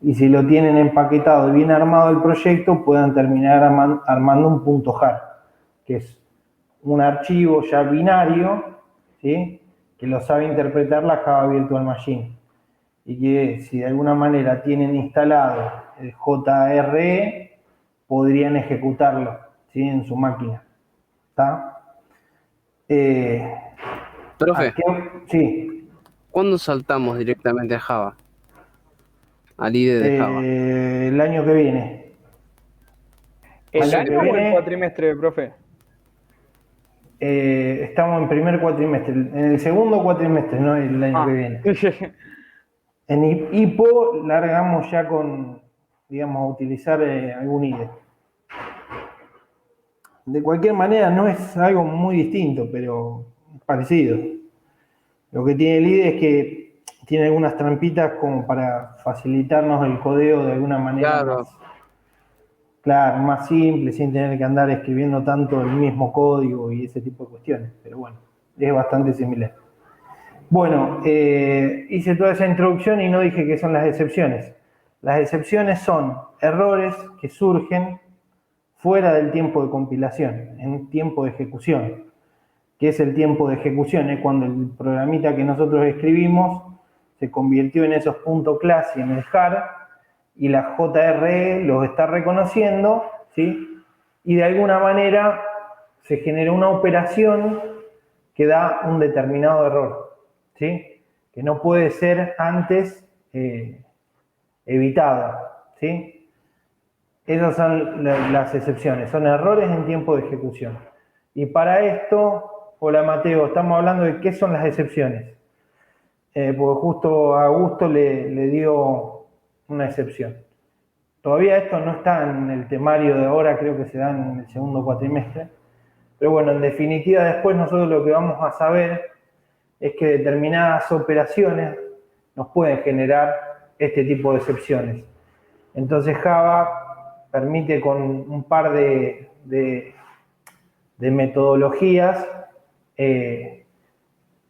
y si lo tienen empaquetado y bien armado el proyecto, puedan terminar armando un .jar, que es un archivo ya binario, ¿sí? Que lo sabe interpretar la Java Virtual Machine. Y que si de alguna manera tienen instalado el JRE, podrían ejecutarlo, ¿sí? En su máquina. ¿Está? Profe, Sí. ¿cuándo saltamos directamente a Java? Al IDE de Java. El año que viene. ¿El Año que año o el viene, cuatrimestre, profe? estamos en primer cuatrimestre, en el segundo cuatrimestre, no el año que viene. En HIPPO largamos ya con, digamos, a utilizar algún IDE. De cualquier manera no es algo muy distinto, pero parecido. Lo que tiene el IDE es que tiene algunas trampitas como para facilitarnos el codeo de alguna manera Claro. más, claro, más simple, sin tener que andar escribiendo tanto el mismo código y ese tipo de cuestiones. Pero bueno, es bastante similar. Bueno, hice toda esa introducción y no dije qué son las excepciones. Las excepciones son errores que surgen fuera del tiempo de compilación, en tiempo de ejecución. ¿Qué es el tiempo de ejecución? Es cuando el programita que nosotros escribimos se convirtió en esos .class y en el jar, y la JRE los está reconociendo, ¿sí? Y de alguna manera se genera una operación que da un determinado error, ¿sí? Que no puede ser antes evitada, ¿sí? Esas son las excepciones, son errores en tiempo de ejecución. Y para esto, hola Mateo, estamos hablando de qué son las excepciones. Porque justo a Augusto le dio una excepción. Todavía esto no está en el temario de ahora, creo que se da en el segundo cuatrimestre. Pero bueno, en definitiva después nosotros lo que vamos a saber es que determinadas operaciones nos pueden generar este tipo de excepciones. Entonces Java permite con un par de metodologías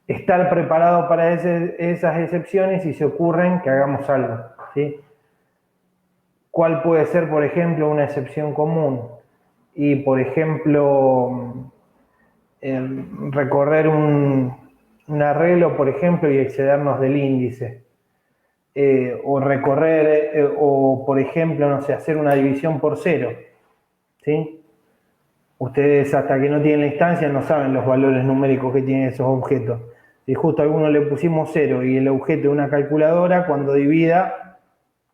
estar preparado para esas excepciones y se ocurren que hagamos algo, ¿sí? ¿Cuál puede ser, por ejemplo, una excepción común? Y, por ejemplo, recorrer un arreglo, por ejemplo, y excedernos del índice. O recorrer, o por ejemplo, no sé, hacer una división por cero, ¿sí? Ustedes hasta que no tienen la instancia no saben los valores numéricos que tienen esos objetos. Si justo a alguno le pusimos cero y el objeto de una calculadora, cuando divida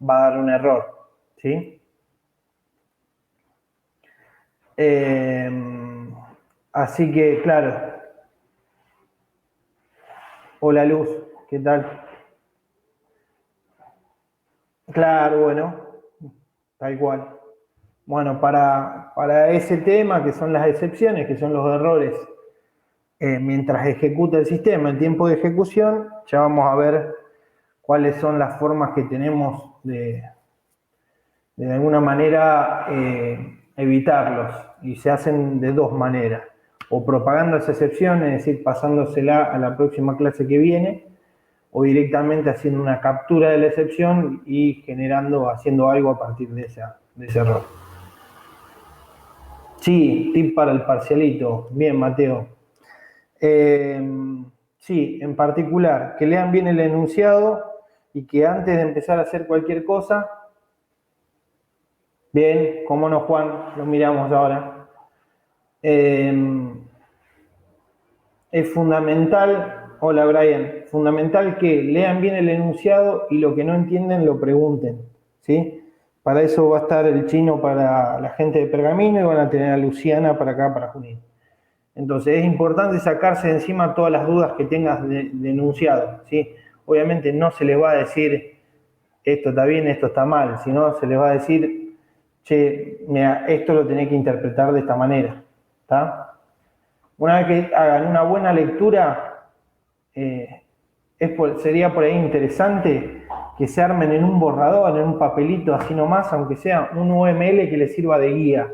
va a dar un error, ¿sí? Así que, claro. Hola Luz, ¿qué tal? Claro, bueno, tal cual. Bueno, para ese tema, que son las excepciones, que son los errores, mientras ejecuta el sistema en tiempo de ejecución, ya vamos a ver cuáles son las formas que tenemos de alguna manera evitarlos. Y se hacen de dos maneras. O propagando esa excepción, es decir, pasándosela a la próxima clase que viene, o directamente haciendo una captura de la excepción y haciendo algo a partir de ese error. Sí, tip para el parcialito. Bien, Mateo. Sí, en particular, que lean bien el enunciado y que antes de empezar a hacer cualquier cosa, bien, cómo no, Juan, lo miramos ahora. Es fundamental, hola Brian, fundamental que lean bien el enunciado y lo que no entienden lo pregunten, ¿sí? Para eso va a estar el chino para la gente de Pergamino y van a tener a Luciana para acá, para Junín. Entonces es importante sacarse de encima todas las dudas que tengas de enunciado, ¿sí? Obviamente no se les va a decir esto está bien, esto está mal, sino se les va a decir, che, mira, esto lo tenés que interpretar de esta manera, ¿está? Una vez que hagan una buena lectura, sería por ahí interesante que se armen en un borrador, en un papelito así nomás, aunque sea un UML que les sirva de guía,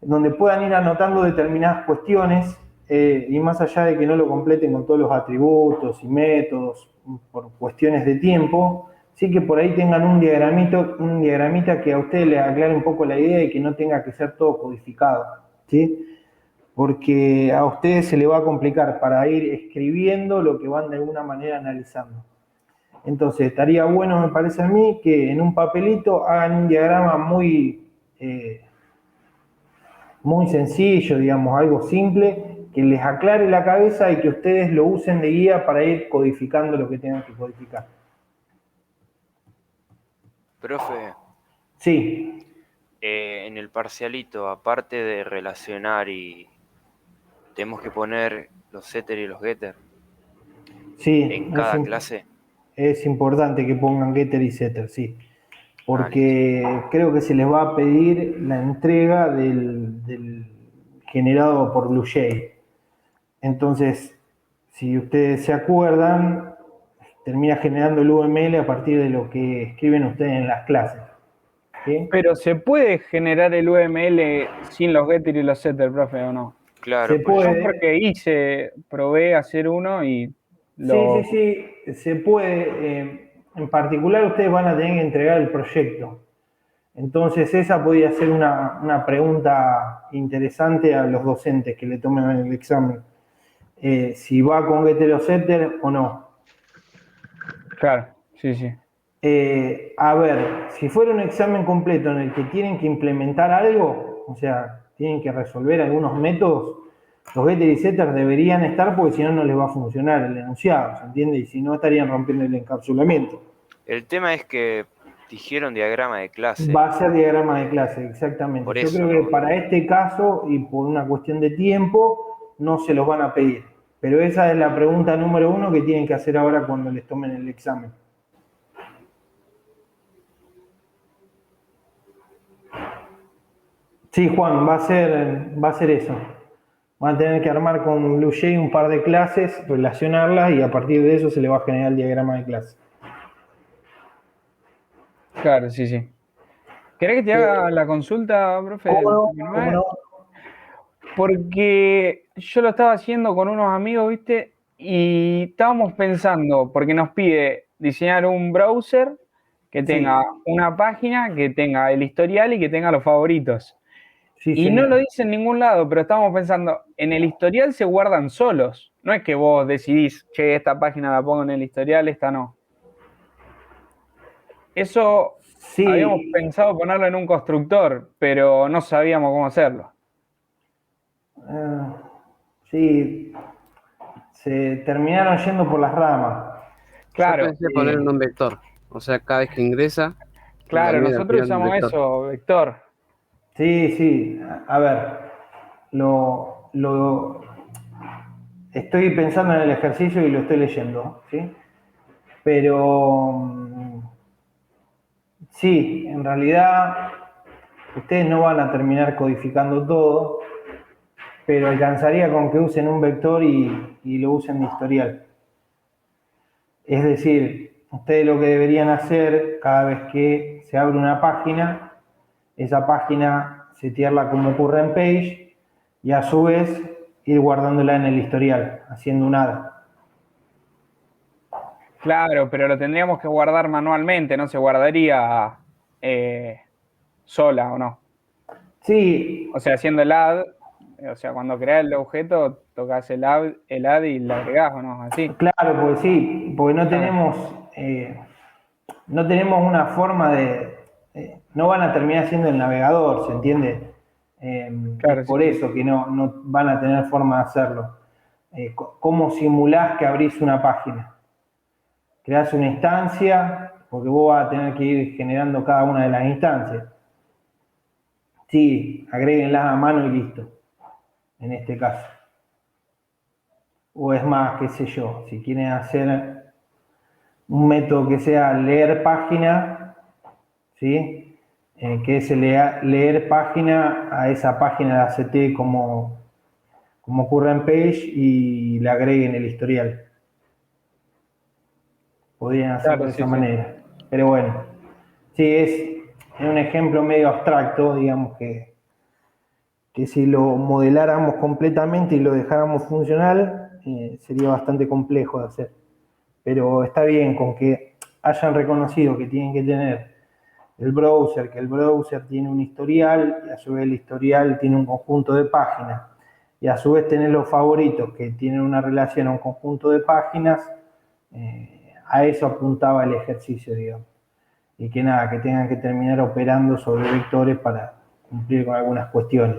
donde puedan ir anotando determinadas cuestiones y más allá de que no lo completen con todos los atributos y métodos por cuestiones de tiempo, sí que por ahí tengan un diagramita que a ustedes les aclare un poco la idea y que no tenga que ser todo codificado, ¿sí? Porque a ustedes se les va a complicar para ir escribiendo lo que van de alguna manera analizando. Entonces, estaría bueno, me parece a mí, que en un papelito hagan un diagrama muy sencillo, digamos, algo simple, que les aclare la cabeza y que ustedes lo usen de guía para ir codificando lo que tengan que codificar. Profe, Sí, en el parcialito, aparte de relacionar y tenemos que poner los setter y los getter sí, en cada clase. es importante que pongan getter y setter, sí. Listo. Porque creo que se les va a pedir la entrega del generado por BlueJay. Entonces, si ustedes se acuerdan, termina generando el UML a partir de lo que escriben ustedes en las clases. ¿Sí? Pero ¿se puede generar el UML sin los getter y los setter, profe, o no? Claro, Se por eso. puede. Yo porque probé hacer uno y Sí, se puede. En particular, ustedes van a tener que entregar el proyecto. Entonces, esa podría ser una pregunta interesante a los docentes que le tomen el examen. Si va con getter o setter o no. Claro, sí. A ver, si fuera un examen completo en el que tienen que implementar algo, o sea, tienen que resolver algunos métodos, los getter y setter deberían estar porque si no, no les va a funcionar el enunciado, ¿se entiende? Y si no, estarían rompiendo el encapsulamiento. El tema es que dijeron diagrama de clase. Va a ser diagrama de clase, exactamente. Por Yo eso, creo que ¿no? para este caso y por una cuestión de tiempo, no se los van a pedir. Pero esa es la pregunta número 1 que tienen que hacer ahora cuando les tomen el examen. Sí, Juan, va a ser eso. Van a tener que armar con BlueJay un par de clases, relacionarlas y a partir de eso se le va a generar el diagrama de clase. Claro, sí. ¿Querés que te haga la consulta, profe? ¿Cómo no? Porque yo lo estaba haciendo con unos amigos, ¿viste? Y estábamos pensando, porque nos pide diseñar un browser que tenga una página, que tenga el historial y que tenga los favoritos. Sí, Y no lo dice en ningún lado, pero estábamos pensando, en el historial se guardan solos. No es que vos decidís, che, esta página la pongo en el historial, esta no. Eso habíamos pensado ponerlo en un constructor, pero no sabíamos cómo hacerlo. Sí, se terminaron yendo por las ramas. Claro. Yo pensé poner en un vector. O sea, cada vez que ingresa. Claro, valida nosotros al final usamos del eso, vector. Sí. A ver, estoy pensando en el ejercicio y lo estoy leyendo, ¿sí? Pero sí, en realidad ustedes no van a terminar codificando todo, pero alcanzaría con que usen un vector y lo usen de historial. Es decir, ustedes lo que deberían hacer cada vez que se abre una página, esa página setearla como current page y a su vez ir guardándola en el historial, haciendo un add. Claro, pero lo tendríamos que guardar manualmente, no se guardaría sola, ¿o no? Sí. O sea, haciendo el add, o sea, cuando creas el objeto, tocas el add y le agregás, ¿o no? Así. Claro, porque sí, porque no tenemos una forma no van a terminar siendo el navegador, ¿se entiende? Claro, es por eso que no van a tener forma de hacerlo. ¿Cómo simulás que abrís una página? Creás una instancia, porque vos vas a tener que ir generando cada una de las instancias. Sí, agréguenlas a mano y listo, en este caso. O es más, qué sé yo, si quieren hacer un método que sea leer página, ¿sí? Que es leer página a esa página la CT como current page y le agreguen el historial. Podrían hacerlo de esa manera. Pero bueno, sí, es un ejemplo medio abstracto, digamos que si lo modeláramos completamente y lo dejáramos funcional, sería bastante complejo de hacer. Pero está bien con que hayan reconocido que tienen que tener el browser, que el browser tiene un historial, y a su vez el historial tiene un conjunto de páginas, y a su vez tener los favoritos que tienen una relación a un conjunto de páginas, a eso apuntaba el ejercicio, digamos. Y que nada, que tengan que terminar operando sobre vectores para cumplir con algunas cuestiones,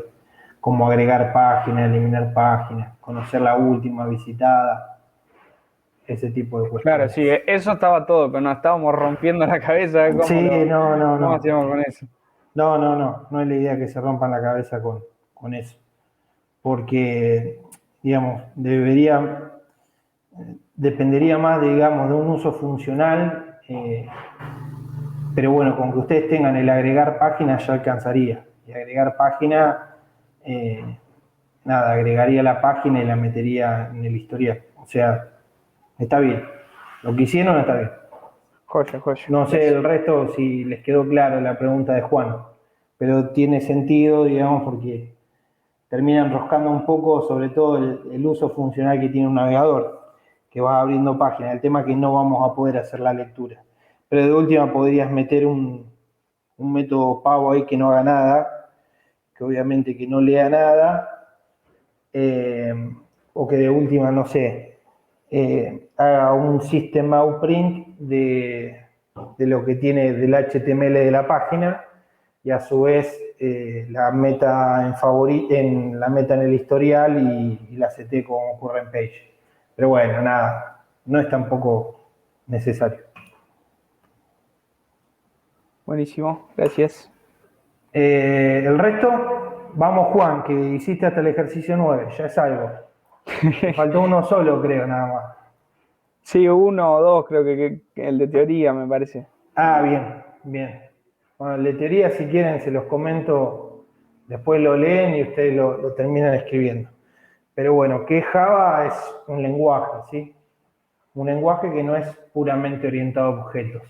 como agregar páginas, eliminar páginas, conocer la última visitada, ese tipo de Claro, cuestiones. sí, eso estaba todo, pero nos estábamos rompiendo la cabeza de Sí, cómo hacíamos con eso. No es la idea que se rompan la cabeza con eso. Porque, digamos, dependería más, digamos, de un uso funcional, pero bueno, con que ustedes tengan el agregar página ya alcanzaría. Y agregar página, nada, agregaría la página y la metería en el historial. O sea, está bien. Lo que hicieron está bien. Joya, joya. No sé el resto si les quedó claro la pregunta de Juan, pero tiene sentido, digamos, porque termina enroscando un poco, sobre todo el uso funcional que tiene un navegador, que va abriendo páginas. El tema es que no vamos a poder hacer la lectura. Pero de última podrías meter un método pavo ahí que no haga nada, que obviamente que no lea nada, o que de última, no sé, haga un system out print de lo que tiene del HTML de la página, y a su vez la meta la meta en el historial y la CT como current page. Pero bueno, nada, no es tampoco necesario. Buenísimo, gracias. El resto, vamos Juan, que hiciste hasta el ejercicio 9, ya es algo. Te faltó uno solo, creo, nada más. Sí, 1 o 2 creo que el de teoría me parece. Ah, bien. Bueno, el de teoría, si quieren, se los comento, después lo leen y ustedes lo terminan escribiendo. Pero bueno, que Java es un lenguaje, ¿sí? Un lenguaje que no es puramente orientado a objetos,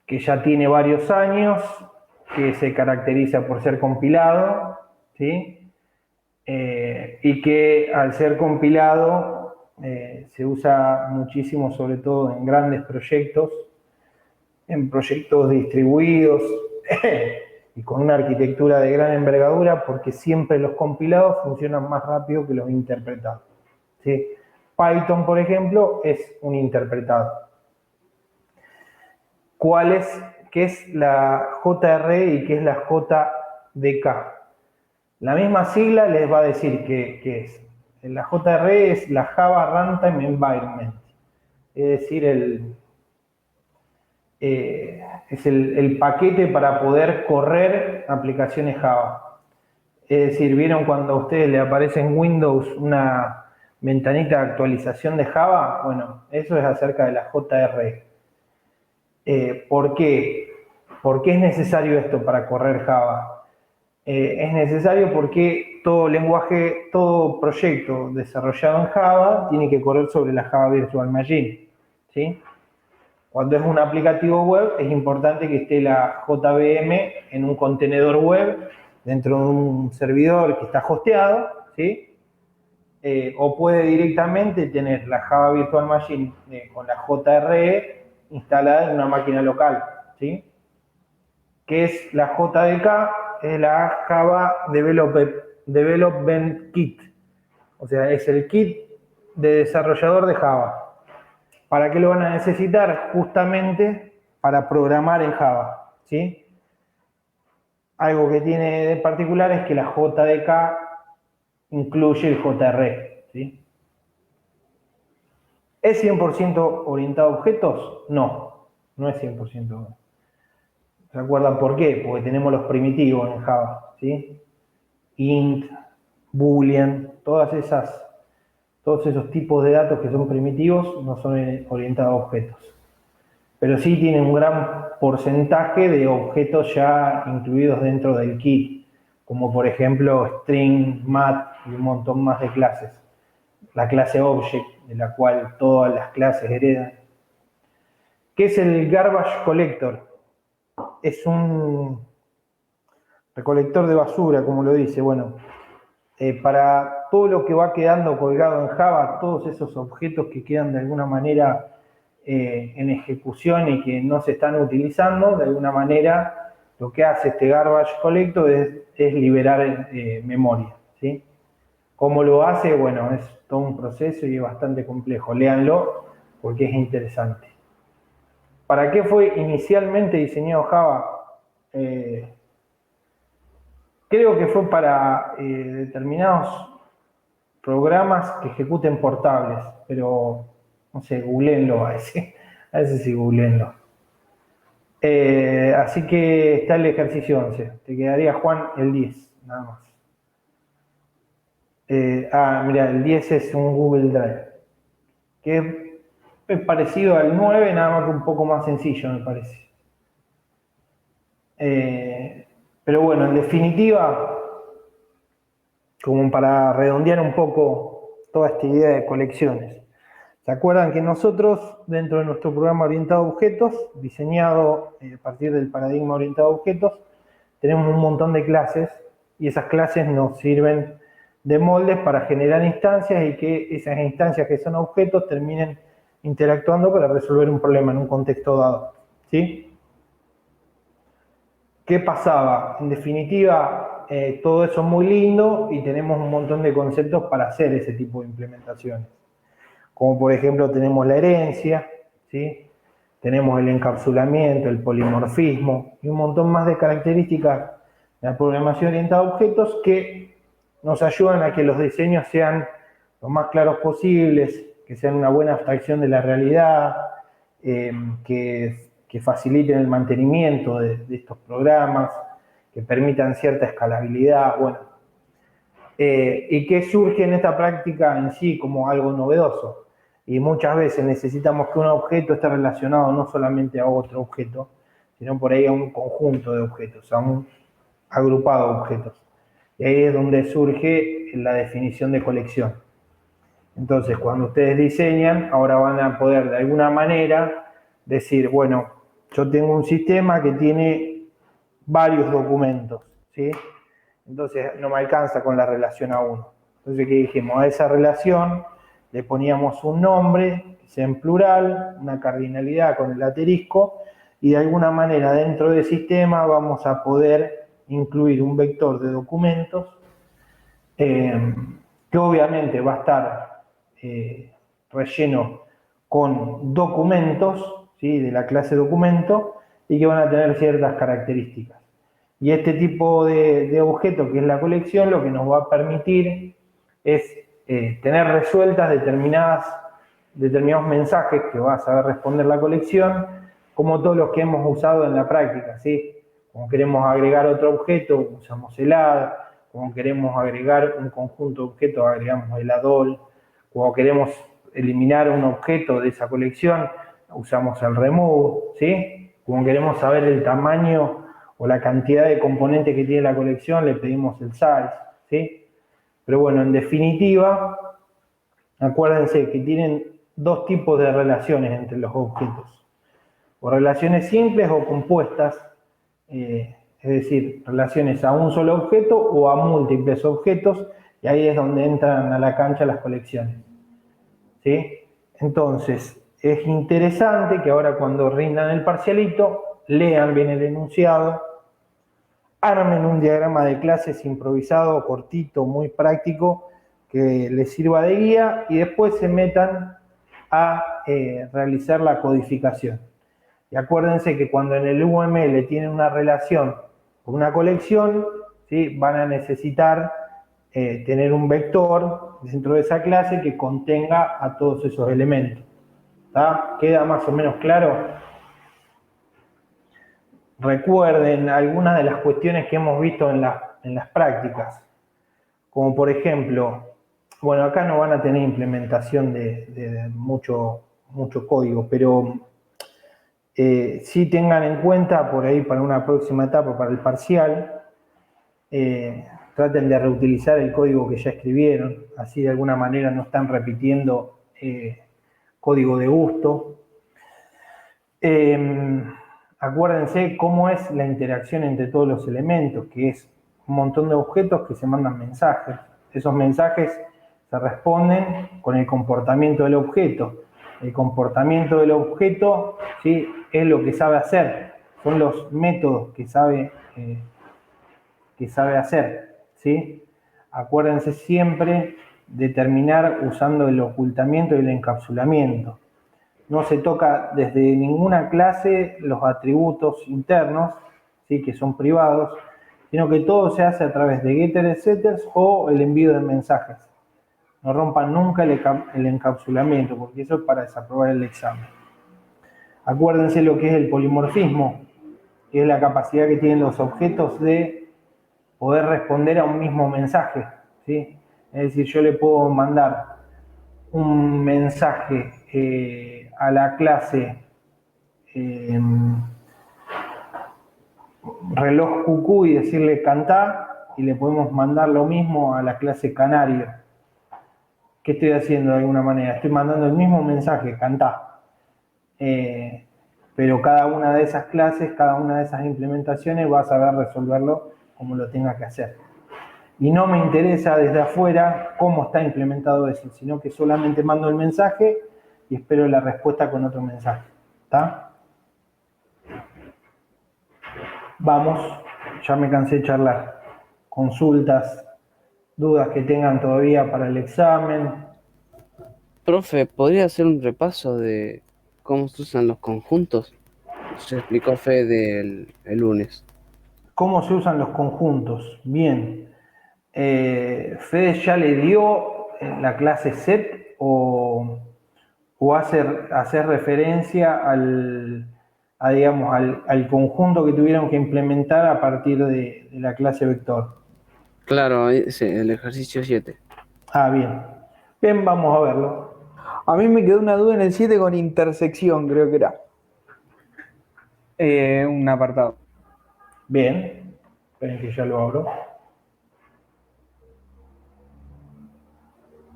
que ya tiene varios años, que se caracteriza por ser compilado, ¿sí? Y que al ser compilado se usa muchísimo, sobre todo en grandes proyectos, en proyectos distribuidos y con una arquitectura de gran envergadura, porque siempre los compilados funcionan más rápido que los interpretados, ¿sí? Python, por ejemplo, es un interpretado. ¿Qué es la JRE y qué es la JDK? La misma sigla les va a decir qué es. La JRE es la Java Runtime Environment, es decir, es el paquete para poder correr aplicaciones Java. Es decir, ¿vieron cuando a ustedes le aparece en Windows una ventanita de actualización de Java? Bueno, eso es acerca de la JRE. ¿Por qué? ¿Por qué es necesario esto para correr Java? Es necesario porque todo proyecto desarrollado en Java tiene que correr sobre la Java Virtual Machine, ¿sí? Cuando es un aplicativo web, es importante que esté la JVM en un contenedor web dentro de un servidor que está hosteado, ¿sí? O puede directamente tener la Java Virtual Machine con la JRE instalada en una máquina local, ¿sí? ¿Qué es la JDK? Es la Java Development Kit. O sea, es el kit de desarrollador de Java. ¿Para qué lo van a necesitar? Justamente para programar en Java, ¿sí? Algo que tiene de particular es que la JDK incluye el JRE, ¿sí? ¿Es 100% orientado a objetos? No, no es 100%. ¿Se acuerdan por qué? Porque tenemos los primitivos en Java, ¿sí? Int, Boolean, todos esos tipos de datos que son primitivos no son orientados a objetos. Pero sí tienen un gran porcentaje de objetos ya incluidos dentro del kit, como por ejemplo string, mat y un montón más de clases. La clase object, de la cual todas las clases heredan. ¿Qué es el garbage collector? Es un recolector de basura, como lo dice. Bueno, para todo lo que va quedando colgado en Java, todos esos objetos que quedan de alguna manera en ejecución y que no se están utilizando, de alguna manera lo que hace este garbage collector es liberar memoria, ¿sí? ¿Cómo lo hace? Bueno, es todo un proceso y es bastante complejo. Léanlo porque es interesante. ¿Para qué fue inicialmente diseñado Java? Creo que fue para determinados programas que ejecuten portables, pero no sé, googleenlo a ese sí, googleenlo. Así que está el ejercicio 11. Te quedaría, Juan, el 10, nada más. Mira, el 10 es un Google Drive, que es parecido al 9, nada más que un poco más sencillo, me parece. Pero bueno, en definitiva, como para redondear un poco toda esta idea de colecciones. ¿Se acuerdan que nosotros, dentro de nuestro programa orientado a objetos, diseñado a partir del paradigma orientado a objetos, tenemos un montón de clases y esas clases nos sirven de moldes para generar instancias y que esas instancias que son objetos terminen interactuando para resolver un problema en un contexto dado, ¿sí? ¿Qué pasaba? En definitiva, todo eso es muy lindo y tenemos un montón de conceptos para hacer ese tipo de implementaciones. Como por ejemplo tenemos la herencia, ¿sí? Tenemos el encapsulamiento, el polimorfismo y un montón más de características de la programación orientada a objetos que nos ayudan a que los diseños sean lo más claros posibles, que sean una buena abstracción de la realidad, que faciliten el mantenimiento de estos programas, que permitan cierta escalabilidad, bueno, y que surge en esta práctica en sí como algo novedoso. Y muchas veces necesitamos que un objeto esté relacionado no solamente a otro objeto, sino por ahí a un conjunto de objetos, a un agrupado de objetos. Y ahí es donde surge la definición de colección. Entonces, cuando ustedes diseñan, ahora van a poder de alguna manera decir, bueno, yo tengo un sistema que tiene varios documentos, ¿sí? Entonces no me alcanza con la relación a uno. Entonces, ¿qué dijimos? A esa relación le poníamos un nombre, que sea en plural, una cardinalidad con el asterisco, y de alguna manera dentro del sistema vamos a poder incluir un vector de documentos que obviamente va a estar relleno con documentos, ¿sí? De la clase documento, y que van a tener ciertas características. Y este tipo de objeto, que es la colección, lo que nos va a permitir es tener resueltas determinados mensajes que va a saber responder la colección, como todos los que hemos usado en la práctica, ¿sí? Como queremos agregar otro objeto, usamos el add. Como queremos agregar un conjunto de objetos, agregamos el add-all. Como queremos eliminar un objeto de esa colección, usamos el remove, ¿sí? Como queremos saber el tamaño o la cantidad de componentes que tiene la colección, le pedimos el size, ¿sí? Pero bueno, en definitiva, acuérdense que tienen dos tipos de relaciones entre los objetos. O relaciones simples o compuestas, es decir, relaciones a un solo objeto o a múltiples objetos, y ahí es donde entran a la cancha las colecciones, ¿sí? Entonces, es interesante que ahora cuando rindan el parcialito, lean bien el enunciado, armen un diagrama de clases improvisado, cortito, muy práctico, que les sirva de guía, y después se metan a realizar la codificación. Y acuérdense que cuando en el UML tienen una relación con una colección, ¿sí? Van a necesitar tener un vector dentro de esa clase que contenga a todos esos elementos. ¿Está? ¿Queda más o menos claro? Recuerden algunas de las cuestiones que hemos visto en las prácticas, como por ejemplo, bueno, acá no van a tener implementación de mucho código, pero sí tengan en cuenta por ahí para una próxima etapa, para el parcial, traten de reutilizar el código que ya escribieron, así de alguna manera no están repitiendo código de gusto. Acuérdense cómo es la interacción entre todos los elementos, que es un montón de objetos que se mandan mensajes. Esos mensajes se responden con el comportamiento del objeto. El comportamiento del objeto, ¿sí? Es lo que sabe hacer, son los métodos que sabe hacer, ¿sí? Acuérdense siempre de terminar usando el ocultamiento y el encapsulamiento. No se toca desde ninguna clase los atributos internos, ¿sí? Que son privados, sino que todo se hace a través de getters, setters o el envío de mensajes. No rompan nunca el encapsulamiento, porque eso es para desaprobar el examen. Acuérdense lo que es el polimorfismo, que es la capacidad que tienen los objetos de poder responder a un mismo mensaje, ¿sí? Es decir, yo le puedo mandar un mensaje a la clase reloj cucú y decirle cantá, y le podemos mandar lo mismo a la clase canario. ¿Qué estoy haciendo de alguna manera? Estoy mandando el mismo mensaje, cantá. Pero cada una de esas clases, cada una de esas implementaciones va a saber resolverlo como lo tenga que hacer. Y no me interesa desde afuera cómo está implementado eso, sino que solamente mando el mensaje y espero la respuesta con otro mensaje. ¿Está? Vamos, ya me cansé de charlar. Consultas, dudas que tengan todavía para el examen. Profe, ¿podría hacer un repaso de cómo se usan los conjuntos? Se explicó Fede el lunes. ¿Cómo se usan los conjuntos? Bien. ¿Fede ya le dio la clase set o hace referencia digamos, al conjunto que tuvieron que implementar a partir de la clase vector? Claro, el ejercicio 7. Ah, bien. Bien, vamos a verlo. A mí me quedó una duda en el 7 con intersección, creo que era. Un apartado. Bien. Esperen que ya lo abro.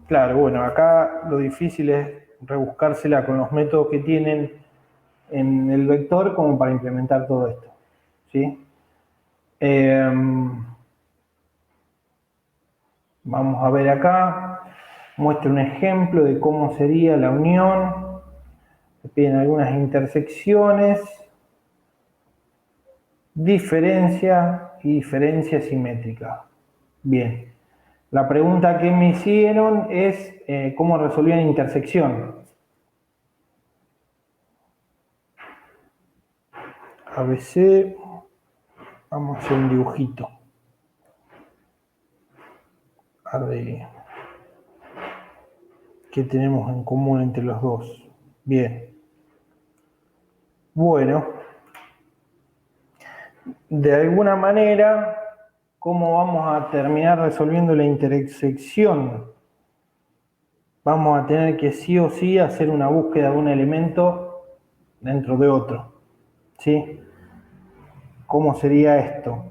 Claro, bueno, acá lo difícil es rebuscársela con los métodos que tienen en el vector como para implementar todo esto, ¿sí? Vamos a ver acá, muestra un ejemplo de cómo sería la unión. Me piden algunas intersecciones, diferencia y diferencia simétrica. Bien, la pregunta que me hicieron es cómo resolvían intersección. ABC, vamos a hacer un dibujito. A ver, ¿qué tenemos en común entre los dos? Bien. Bueno, de alguna manera, ¿cómo vamos a terminar resolviendo la intersección? Vamos a tener que sí o sí hacer una búsqueda de un elemento dentro de otro, ¿sí? ¿Cómo sería esto?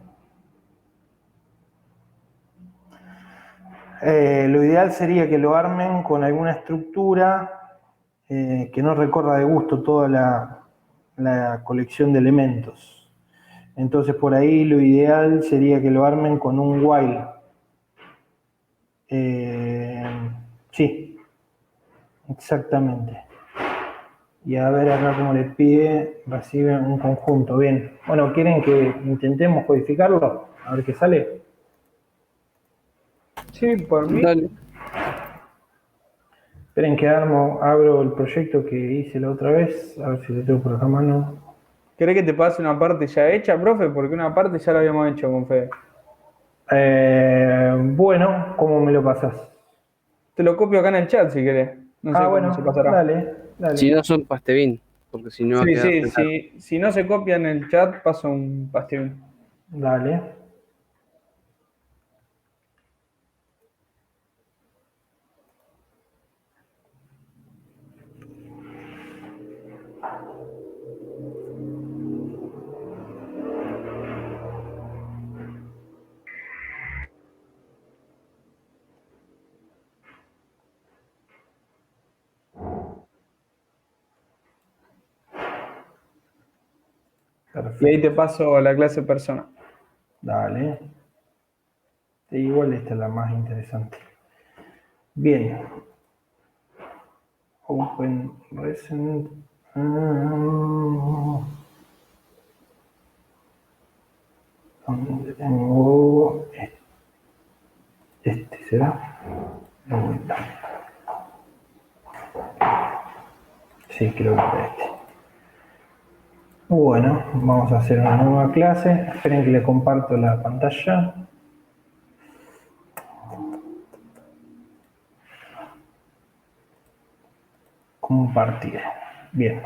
Lo ideal sería que lo armen con alguna estructura que no recorra de gusto toda la colección de elementos. Entonces por ahí lo ideal sería que lo armen con un while. Sí, exactamente. Y a ver acá cómo le pide, recibe un conjunto. Bien. Bueno, ¿quieren que intentemos codificarlo? A ver qué sale. Sí, por mí. Dale. Esperen que abro el proyecto que hice la otra vez. A ver si lo tengo por acá a mano. ¿Querés que te pase una parte ya hecha, profe? Porque una parte ya la habíamos hecho con Fede. Bueno, ¿cómo me lo pasas? Te lo copio acá en el chat si querés. No sé cómo Bueno, se pasará. dale. Si no son pastebín, porque si no va a Sí, quedar sí, pesado. sí. Si no se copia en el chat, paso un pastel. Dale. Perfecto. Y ahí te paso a la clase persona. Dale. Sí, igual esta es la más interesante. Bien. Open recent. ¿Dónde tengo? Este será. Sí, creo que es este. Bueno, vamos a hacer una nueva clase. Esperen que le comparto la pantalla. Compartir. Bien.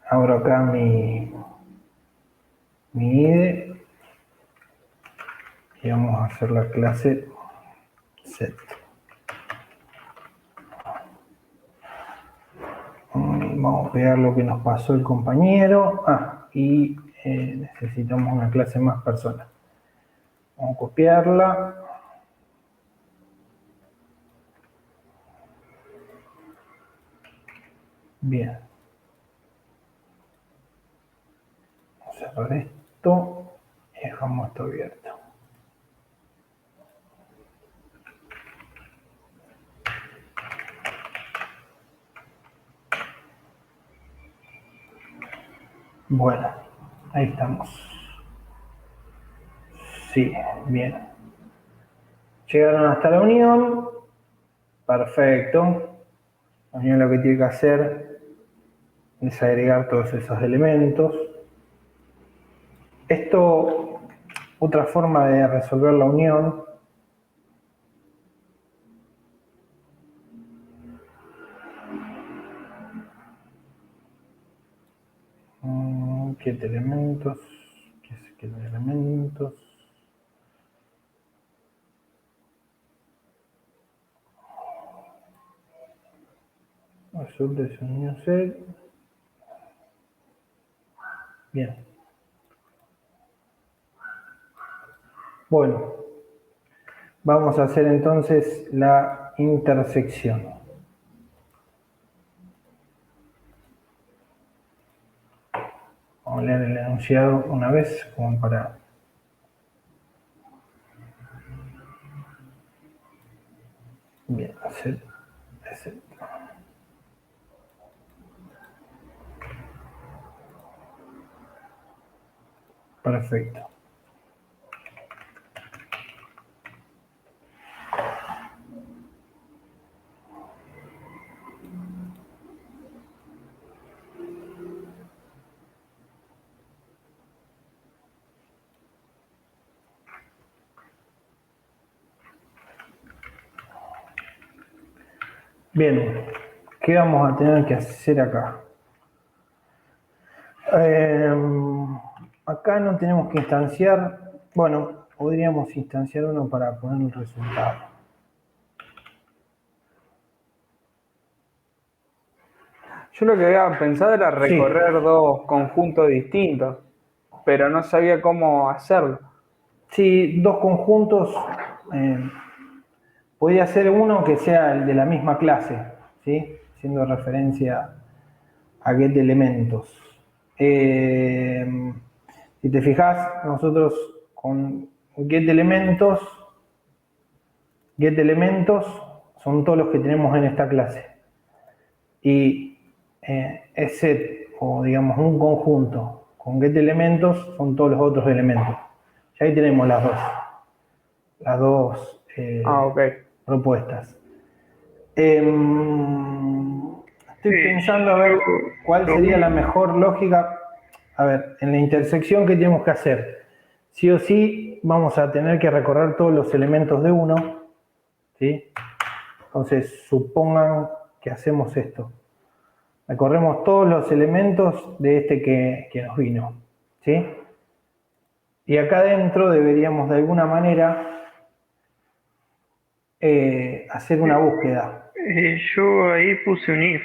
Abro acá mi IDE y vamos a hacer la clase set. Vamos a pegar lo que nos pasó el compañero. Y necesitamos una clase más personas. Vamos a copiarla. Bien. Vamos a cerrar esto y dejamos esto abierto. Bueno, ahí estamos. Sí, bien. Llegaron hasta la unión. Perfecto. La unión lo que tiene que hacer es agregar todos esos elementos. Esto, otra forma de resolver la unión. Get elementos. ¿Qué es get elementos? Resulta de unión set. Bien. Bueno, vamos a hacer entonces la intersección. Vamos a leer el enunciado una vez como para... Bien, hacer... Perfecto. Bien, ¿qué vamos a tener que hacer acá? Acá no tenemos que instanciar, bueno, podríamos instanciar uno para poner el resultado. Yo lo que había pensado era recorrer dos conjuntos distintos, pero no sabía cómo hacerlo. Sí, dos conjuntos. Podría ser uno que sea el de la misma clase, ¿sí? Haciendo referencia a getElementos. Si te fijas, nosotros con getElementos son todos los que tenemos en esta clase. Y es set, o digamos un conjunto con getElementos, son todos los otros elementos. Y ahí tenemos las dos propuestas. Estoy pensando a ver cuál sería la mejor lógica. A ver, en la intersección, ¿qué tenemos que hacer? Sí o sí vamos a tener que recorrer todos los elementos de uno, ¿sí? Entonces, supongan que hacemos esto. Recorremos todos los elementos de este que nos vino, ¿sí? Y acá adentro deberíamos de alguna manera hacer una búsqueda. Yo ahí puse un if.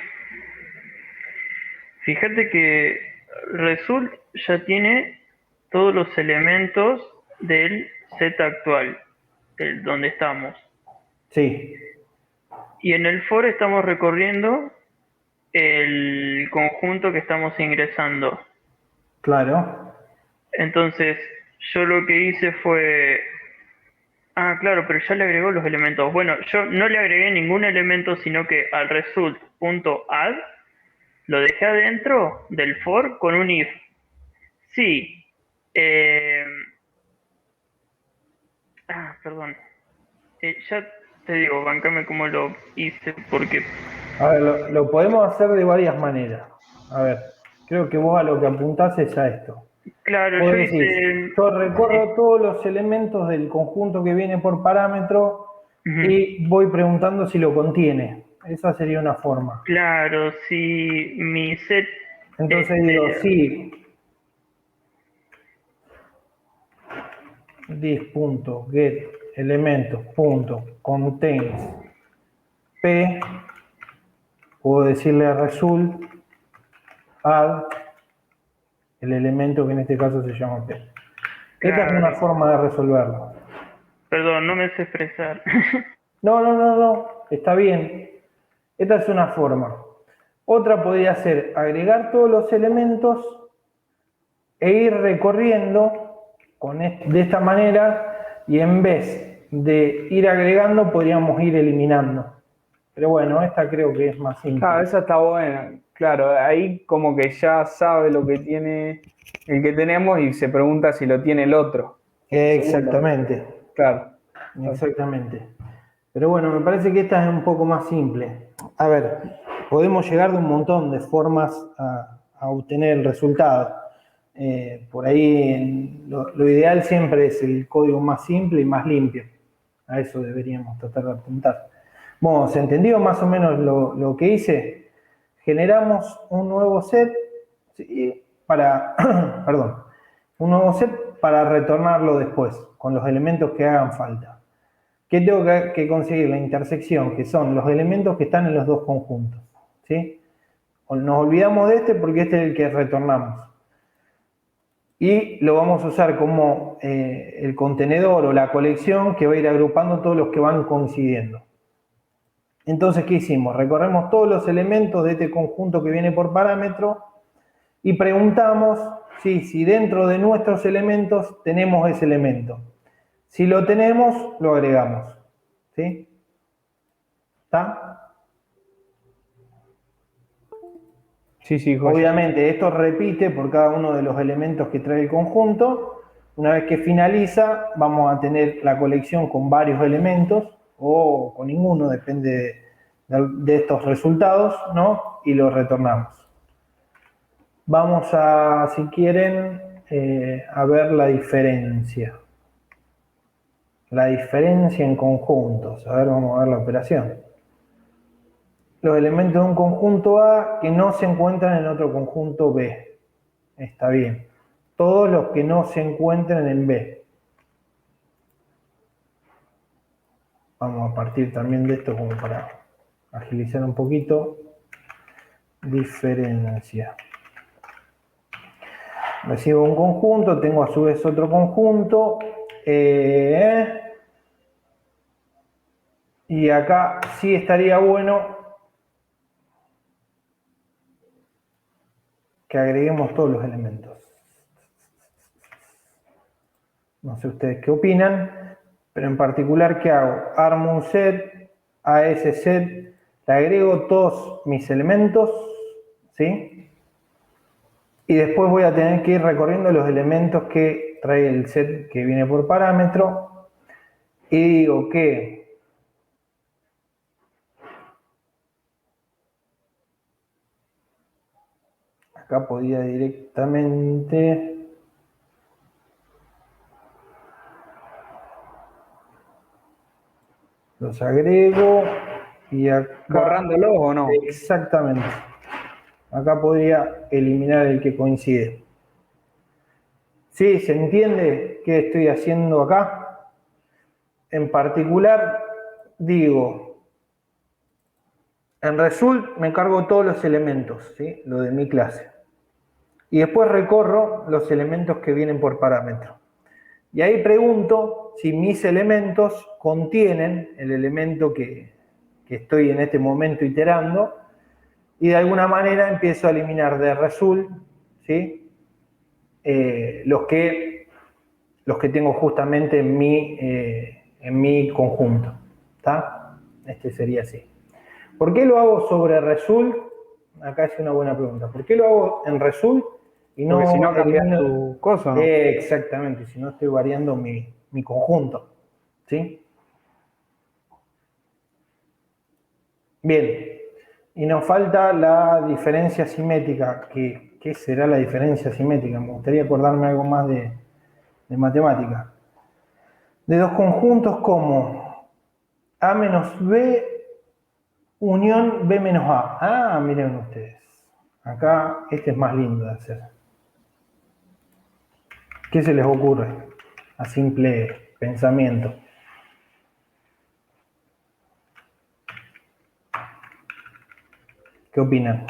Fíjate que result ya tiene todos los elementos del set actual, del donde estamos. Sí. Y en el for estamos recorriendo el conjunto que estamos ingresando. Claro. Entonces, yo lo que hice fue Ah, claro, pero ya le agregó los elementos. Bueno, yo no le agregué ningún elemento, sino que al result.add lo dejé adentro del for con un if. Sí. eh, perdón. Ya te digo, bancame cómo lo hice, porque... A ver, lo podemos hacer de varias maneras. A ver, creo que vos a lo que apuntás es a esto. Claro, Vos yo decís, hice... yo recorro todos los elementos del conjunto que viene por parámetro Ujú. y voy preguntando si lo contiene. Esa sería una forma. Claro, si mi set... Entonces digo, si this.get elementos.contains p, puedo decirle a result add el elemento que en este caso se llama p. Esta es una Claro. forma de resolverlo. Perdón, no me sé expresar. No, está bien. Esta es una forma. Otra podría ser agregar todos los elementos e ir recorriendo de esta manera, y en vez de ir agregando podríamos ir eliminando. Pero bueno, esta creo que es más simple. Claro, esa está buena. Claro, ahí como que ya sabe lo que tiene el que tenemos y se pregunta si lo tiene el otro. Exactamente, Claro. exactamente. Pero bueno, me parece que esta es un poco más simple. A ver, podemos llegar de un montón de formas a obtener el resultado. Por ahí lo ideal siempre es el código más simple y más limpio. A eso deberíamos tratar de apuntar. Bueno, ¿se entendió más o menos lo que hice? Generamos un nuevo set, ¿sí? Perdón, un nuevo set para retornarlo después, con los elementos que hagan falta. ¿Qué tengo que conseguir? La intersección, que son los elementos que están en los dos conjuntos, ¿sí? Nos olvidamos de este porque este es el que retornamos. Y lo vamos a usar como el contenedor o la colección que va a ir agrupando todos los que van coincidiendo. Entonces, ¿qué hicimos? Recorremos todos los elementos de este conjunto que viene por parámetro y preguntamos si dentro de nuestros elementos tenemos ese elemento. Si lo tenemos, lo agregamos. ¿Sí? ¿Está? Sí, José. Obviamente, esto repite por cada uno de los elementos que trae el conjunto. Una vez que finaliza, vamos a tener la colección con varios elementos o con ninguno, depende de estos resultados, ¿no? Y lo retornamos. Vamos a, si quieren, a ver la diferencia. La diferencia en conjuntos. A ver, vamos a ver la operación. Los elementos de un conjunto A que no se encuentran en otro conjunto B. Está bien. Todos los que no se encuentran en B. Vamos a partir también de esto como para agilizar un poquito. Diferencia. Recibo un conjunto, tengo a su vez otro conjunto. Y acá sí estaría bueno que agreguemos todos los elementos. No sé ustedes qué opinan, pero en particular, ¿qué hago? Armo un set, a ese set le agrego todos mis elementos, ¿sí? Y después voy a tener que ir recorriendo los elementos que trae el set que viene por parámetro. Y digo que acá podía directamente los agrego y acá... ¿Borrándolos o no? Exactamente. Acá podría eliminar el que coincide. ¿Sí? ¿Se entiende qué estoy haciendo acá? En particular, digo, en result me cargo todos los elementos, ¿sí? Lo de mi clase. Y después recorro los elementos que vienen por parámetro. Y ahí pregunto si mis elementos contienen el elemento que estoy en este momento iterando, y de alguna manera empiezo a eliminar de result, ¿sí? Los que tengo justamente en en mi conjunto. ¿Está? Este sería así. ¿Por qué lo hago sobre result? Acá es una buena pregunta. ¿Por qué lo hago en result y no Porque si no cambias elimino? tu coso, ¿no? Exactamente, si no estoy variando mi conjunto. ¿Sí? Bien. Y nos falta la diferencia simétrica. ¿Qué será la diferencia simétrica? Me gustaría acordarme algo más de matemática. De dos conjuntos como A menos B unión B menos A. Ah, miren ustedes. Acá este es más lindo de hacer. ¿Qué se les ocurre? A simple pensamiento. ¿Qué opinan?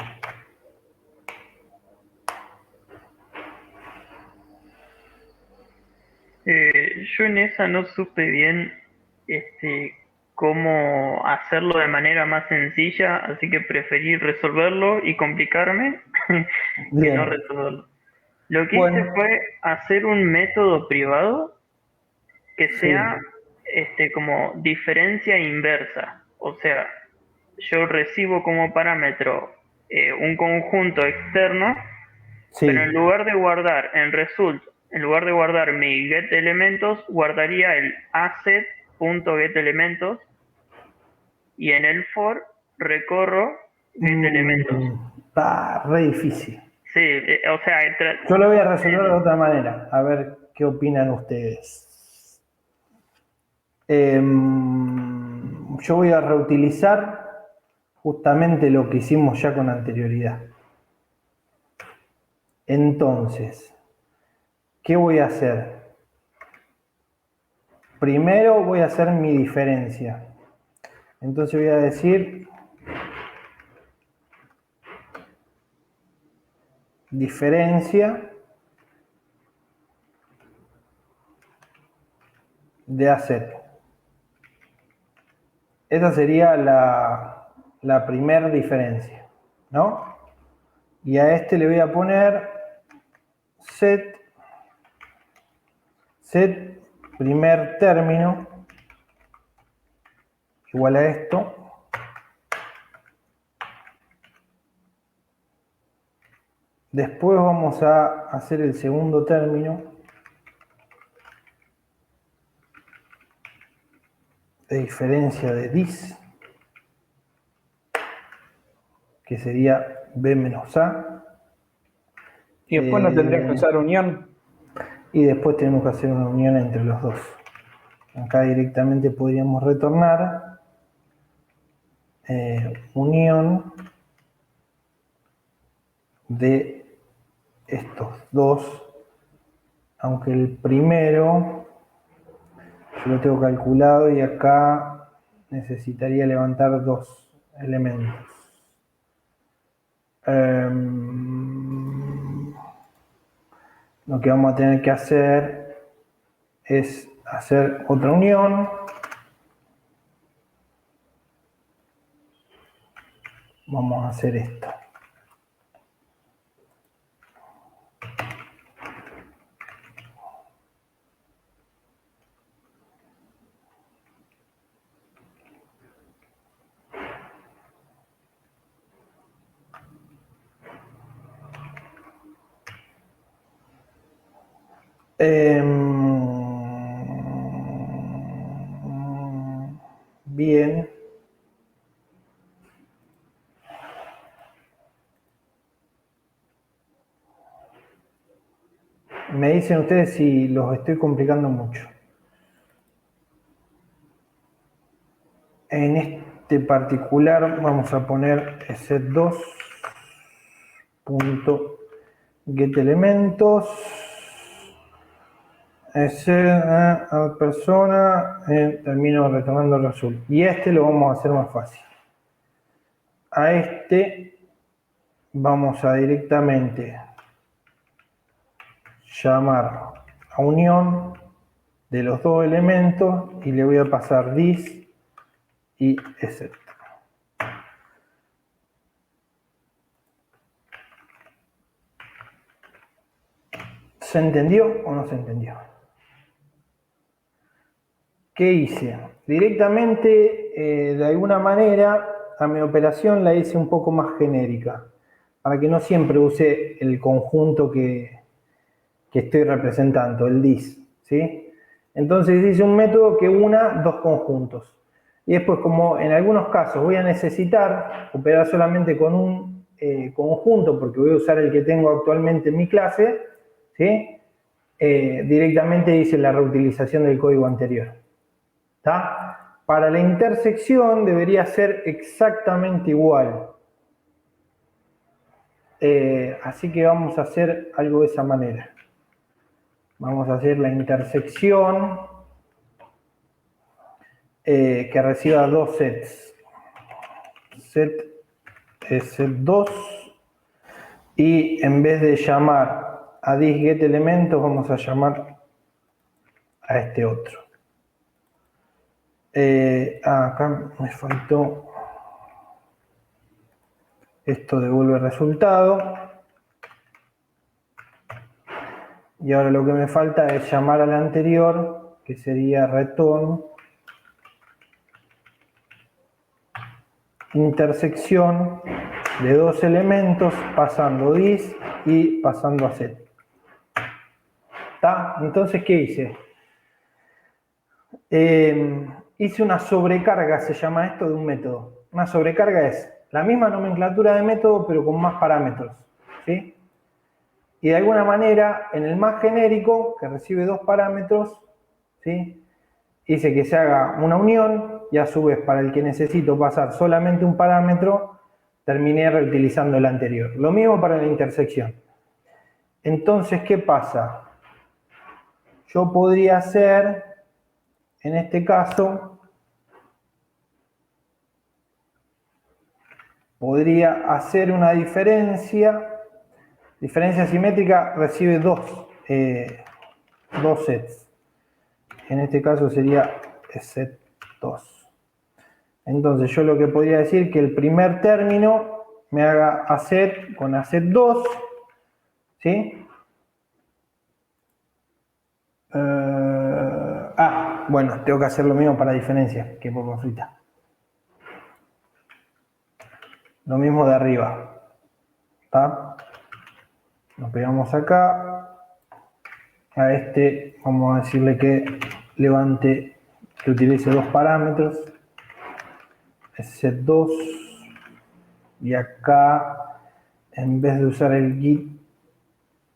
Yo en esa no supe bien cómo hacerlo de manera más sencilla, así que preferí resolverlo y complicarme que no Bien. resolverlo. Lo que hice Bueno, fue hacer un método privado que sí, sea como diferencia inversa. O sea, yo recibo como parámetro un conjunto externo, pero en sí. lugar de guardar en result, en lugar de guardar mi get elementos, guardaría el asset.getElementos y en el for recorro get elementos. Está re difícil. Sí, o sea, Yo lo voy a resolver de otra manera. A ver qué opinan ustedes. Yo voy a reutilizar justamente lo que hicimos ya con anterioridad. Entonces, ¿qué voy a hacer? Primero voy a hacer mi diferencia. Entonces voy a decir diferencia de AZ. Esa sería la primera diferencia, ¿no? Y a este le voy a poner set primer término igual a esto. Después vamos a hacer el segundo término de diferencia de dis, que sería b menos a. Y después no tendrías que usar unión. Y después tenemos que hacer una unión entre los dos. Acá directamente podríamos retornar unión de estos dos, aunque el primero yo lo tengo calculado y acá necesitaría levantar dos elementos. Lo que vamos a tener que hacer es hacer otra unión. Vamos a hacer esto. Bien. Me dicen ustedes si los estoy complicando mucho. En este particular vamos a poner set2 punto get elementos persona termino retornando el result y este lo vamos a hacer más fácil. A este vamos a directamente llamar a unión de los dos elementos y le voy a pasar this y except. ¿Se entendió o no se entendió? ¿qué hice? Directamente, de alguna manera, a mi operación la hice un poco más genérica, para que no siempre use el conjunto que estoy representando, el dis, ¿sí? Entonces hice un método que una dos conjuntos. Y después, como en algunos casos voy a necesitar operar solamente con un conjunto, porque voy a usar el que tengo actualmente en mi clase, ¿sí? Directamente hice la reutilización del código anterior. ¿Está? Para la intersección debería ser exactamente igual. Así que vamos a hacer algo de esa manera. Vamos a hacer la intersección que reciba dos sets. Set es set 2. Y en vez de llamar a thisGetElementos, vamos a llamar a este otro. Acá me faltó. Esto devuelve resultado. Y ahora lo que me falta es llamar al anterior, que sería return intersección de dos elementos pasando dis y pasando a set. ¿Está? Entonces, ¿qué hice? Hice una sobrecarga, se llama esto, de un método. Una sobrecarga es la misma nomenclatura de método, pero con más parámetros, ¿sí? Y de alguna manera, en el más genérico, que recibe dos parámetros, ¿sí? Hice que se haga una unión y a su vez, para el que necesito pasar solamente un parámetro, terminé reutilizando el anterior. Lo mismo para la intersección. Entonces, ¿qué pasa? Yo podría hacer, en este caso, podría hacer una diferencia. Diferencia simétrica recibe dos sets. En este caso sería set 2. Entonces yo lo que podría decir que el primer término me haga ASET con ASET 2, ¿sí? Bueno, tengo que hacer lo mismo para diferencia que por consulta. Lo mismo de arriba. ¿Está? Lo pegamos acá. A este vamos a decirle que levante, que utilice dos parámetros. Set 2. Y acá, en vez de usar el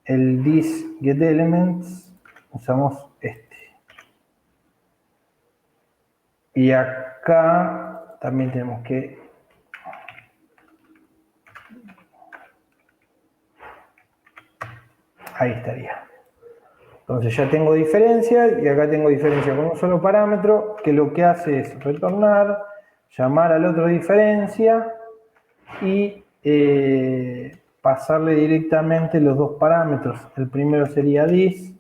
thisGetElements, usamos este. Y acá también tenemos que ahí estaría. Entonces ya tengo diferencia y acá tengo diferencia con un solo parámetro que lo que hace es retornar, llamar al otro diferencia y pasarle directamente los dos parámetros. El primero sería dis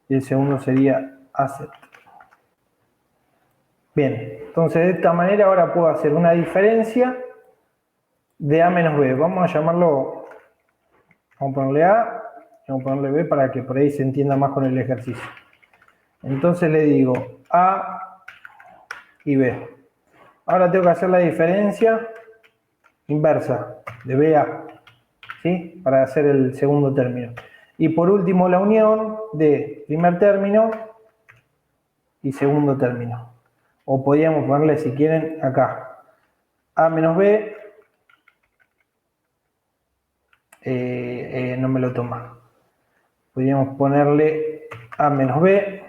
y el segundo sería ASET. Bien, entonces de esta manera ahora puedo hacer una diferencia de A menos B. Vamos a llamarlo, vamos a ponerle A y vamos a ponerle B para que por ahí se entienda más con el ejercicio. Entonces le digo A y B. Ahora tengo que hacer la diferencia inversa de B a A, ¿sí? Para hacer el segundo término. Y por último la unión de primer término y segundo término. O podríamos ponerle, si quieren, acá A menos B, no me lo toma. Podríamos ponerle A menos B,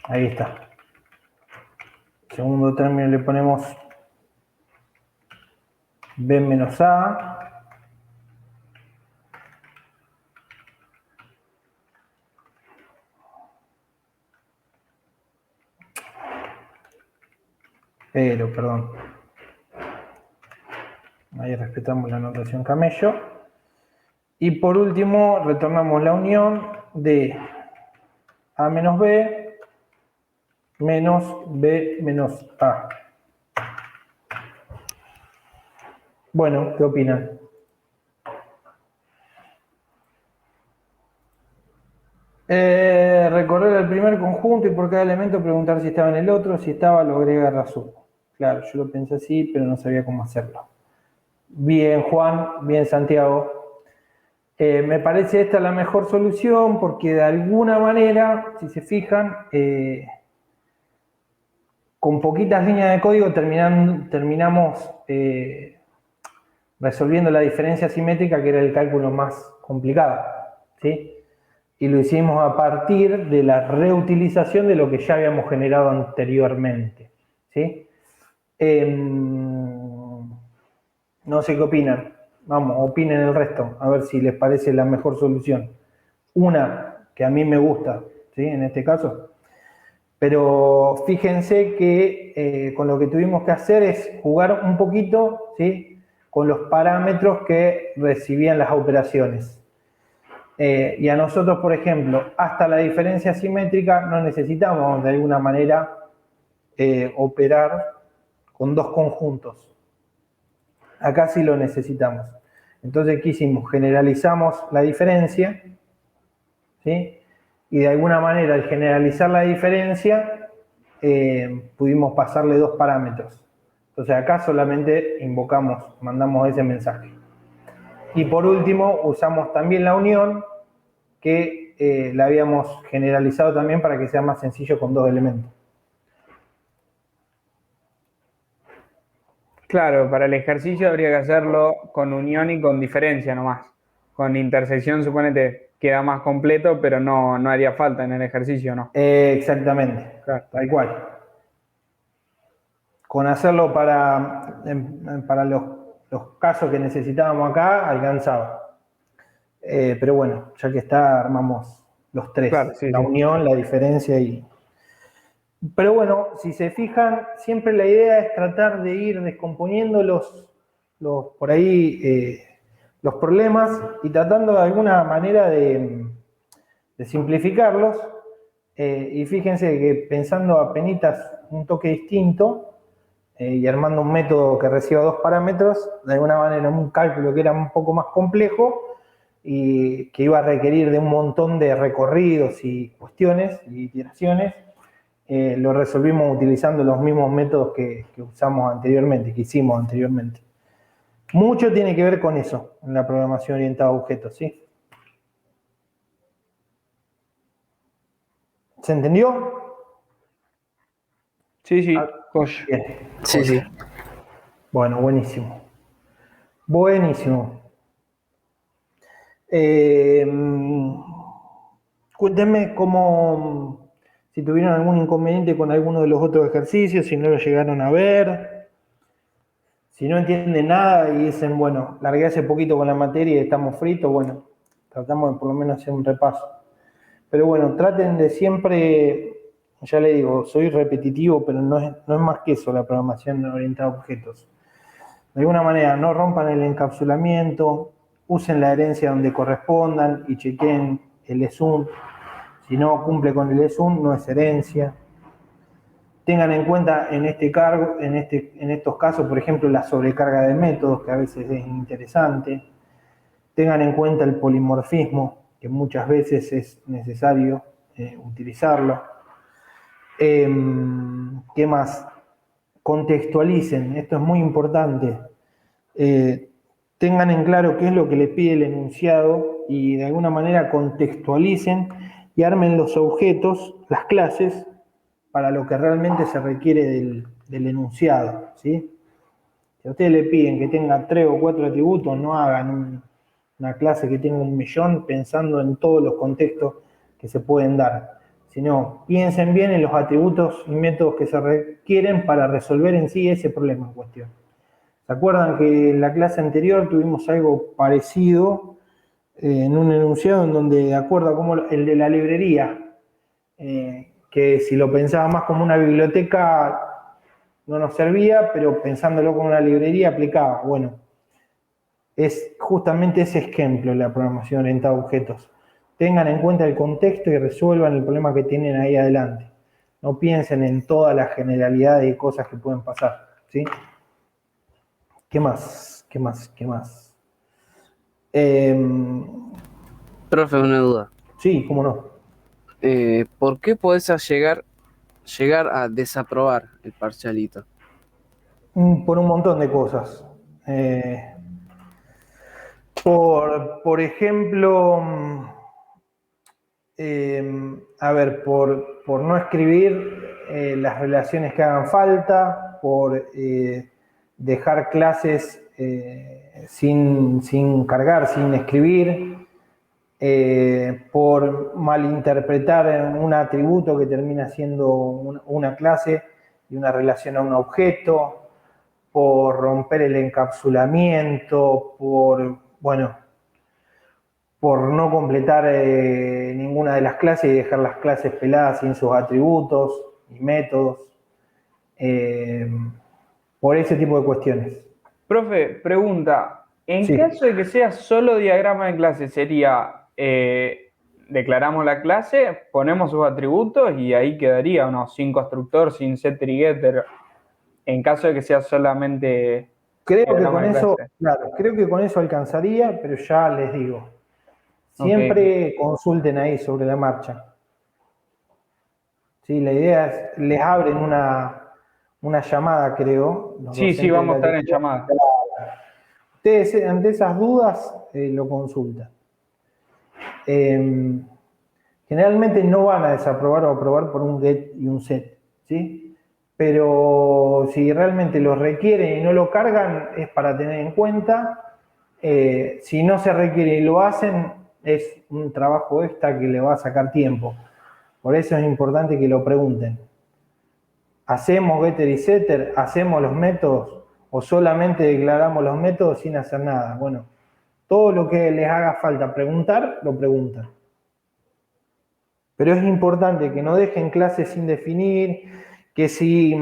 ahí está. Segundo término le ponemos B menos A. Pero, perdón. Ahí respetamos la notación camello. Y por último, retornamos la unión de A menos B menos B menos A. Bueno, ¿qué opinan? recorrer el primer conjunto y por cada elemento preguntar si estaba en el otro. Si estaba, lo agrega razón. Claro, yo lo pensé así, pero no sabía cómo hacerlo. Bien, Juan, bien, Santiago. Me parece esta la mejor solución porque de alguna manera, si se fijan, con poquitas líneas de código terminamos resolviendo la diferencia simétrica, que era el cálculo más complicado, ¿sí? Y lo hicimos a partir de la reutilización de lo que ya habíamos generado anteriormente, ¿sí? No sé qué opinan. Vamos, opinen el resto, a ver si les parece la mejor solución. Una que a mí me gusta, ¿sí? En este caso. Pero fíjense que con lo que tuvimos que hacer es jugar un poquito, ¿sí? Con los parámetros que recibían las operaciones. Y a nosotros, por ejemplo, hasta la diferencia simétrica no necesitamos de alguna manera operar con dos conjuntos. Acá sí lo necesitamos. Entonces, ¿qué hicimos? Generalizamos la diferencia, ¿sí? Y de alguna manera, al generalizar la diferencia, pudimos pasarle dos parámetros. Entonces, acá solamente mandamos ese mensaje. Y por último, usamos también la unión, que la habíamos generalizado también para que sea más sencillo con dos elementos. Claro, para el ejercicio habría que hacerlo con unión y con diferencia nomás. Con intersección suponete queda más completo, pero no haría falta en el ejercicio, ¿no? Exactamente, Claro. tal cual. Con hacerlo para los casos que necesitábamos acá, alcanzaba. Pero bueno, ya que está, armamos los tres. Claro, sí, la sí. unión, la diferencia y... Pero bueno, si se fijan, siempre la idea es tratar de ir descomponiendo por ahí los problemas y tratando de alguna manera de simplificarlos. Y fíjense que pensando apenitas un toque distinto y armando un método que reciba dos parámetros, de alguna manera un cálculo que era un poco más complejo y que iba a requerir de un montón de recorridos y cuestiones y iteraciones, lo resolvimos utilizando los mismos métodos que usamos anteriormente, que hicimos anteriormente. Mucho tiene que ver con eso en la programación orientada a objetos, ¿sí? ¿Se entendió? Sí, joya. Bien. Sí, sí. Bueno, buenísimo. Buenísimo. Cuéntenme si tuvieron algún inconveniente con alguno de los otros ejercicios, si no lo llegaron a ver, si no entienden nada y dicen, bueno, largué hace poquito con la materia y estamos fritos, bueno, tratamos de por lo menos hacer un repaso. Pero bueno, traten de siempre, ya le digo, soy repetitivo, pero no es más que eso la programación orientada a objetos. De alguna manera, no rompan el encapsulamiento, usen la herencia donde correspondan y chequen el ESUN. Si no cumple con el ESUN, no es herencia. Tengan en cuenta en estos casos, por ejemplo, la sobrecarga de métodos, que a veces es interesante. Tengan en cuenta el polimorfismo, que muchas veces es necesario utilizarlo. ¿Qué más? Contextualicen, esto es muy importante. Tengan en claro qué es lo que les pide el enunciado y de alguna manera contextualicen y armen los objetos, las clases, para lo que realmente se requiere del enunciado, ¿sí? Si a ustedes le piden que tenga 3 o 4 atributos, no hagan una clase que tenga 1.000.000 pensando en todos los contextos que se pueden dar, sino piensen bien en los atributos y métodos que se requieren para resolver en sí ese problema en cuestión. ¿Se acuerdan que en la clase anterior tuvimos algo parecido en un enunciado en donde, de acuerdo a cómo el de la librería, que si lo pensaba más como una biblioteca no nos servía, pero pensándolo como una librería aplicaba? Bueno, es justamente ese ejemplo la programación orientada a objetos. Tengan en cuenta el contexto y resuelvan el problema que tienen ahí adelante. No piensen en toda la generalidad de cosas que pueden pasar, ¿sí? ¿Qué más? Profe, una duda. Sí, cómo no. ¿Por qué podés llegar a desaprobar el parcialito? Por un montón de cosas. Por ejemplo, a ver, por no escribir las relaciones que hagan falta, por dejar clases sin cargar, sin escribir, por malinterpretar un atributo que termina siendo una clase y una relación a un objeto, por romper el encapsulamiento, por no completar ninguna de las clases y dejar las clases peladas sin sus atributos y métodos, por ese tipo de cuestiones. Profe, pregunta, en Sí. caso de que sea solo diagrama de clase, sería, declaramos la clase, ponemos sus atributos y ahí quedaría, ¿o no? Sin constructor, sin setter y getter, en caso de que sea solamente Creo que diagrama con de eso, clase. claro, creo que con eso alcanzaría, pero ya les digo, siempre consulten ahí sobre la marcha. Sí, la idea es, les abren una llamada, creo, los Sí, docentes vamos a de la estar en dirección. llamada. Ustedes ante esas dudas lo consultan. Generalmente no van a desaprobar o aprobar por un get y un set, ¿sí? Pero si realmente lo requieren y no lo cargan, es para tener en cuenta. Si no se requiere y lo hacen, es un trabajo extra que le va a sacar tiempo. Por eso es importante que lo pregunten. ¿Hacemos getter y setter? ¿Hacemos los métodos? ¿O solamente declaramos los métodos sin hacer nada? Bueno, todo lo que les haga falta preguntar, lo preguntan. Pero es importante que no dejen clases sin definir, que si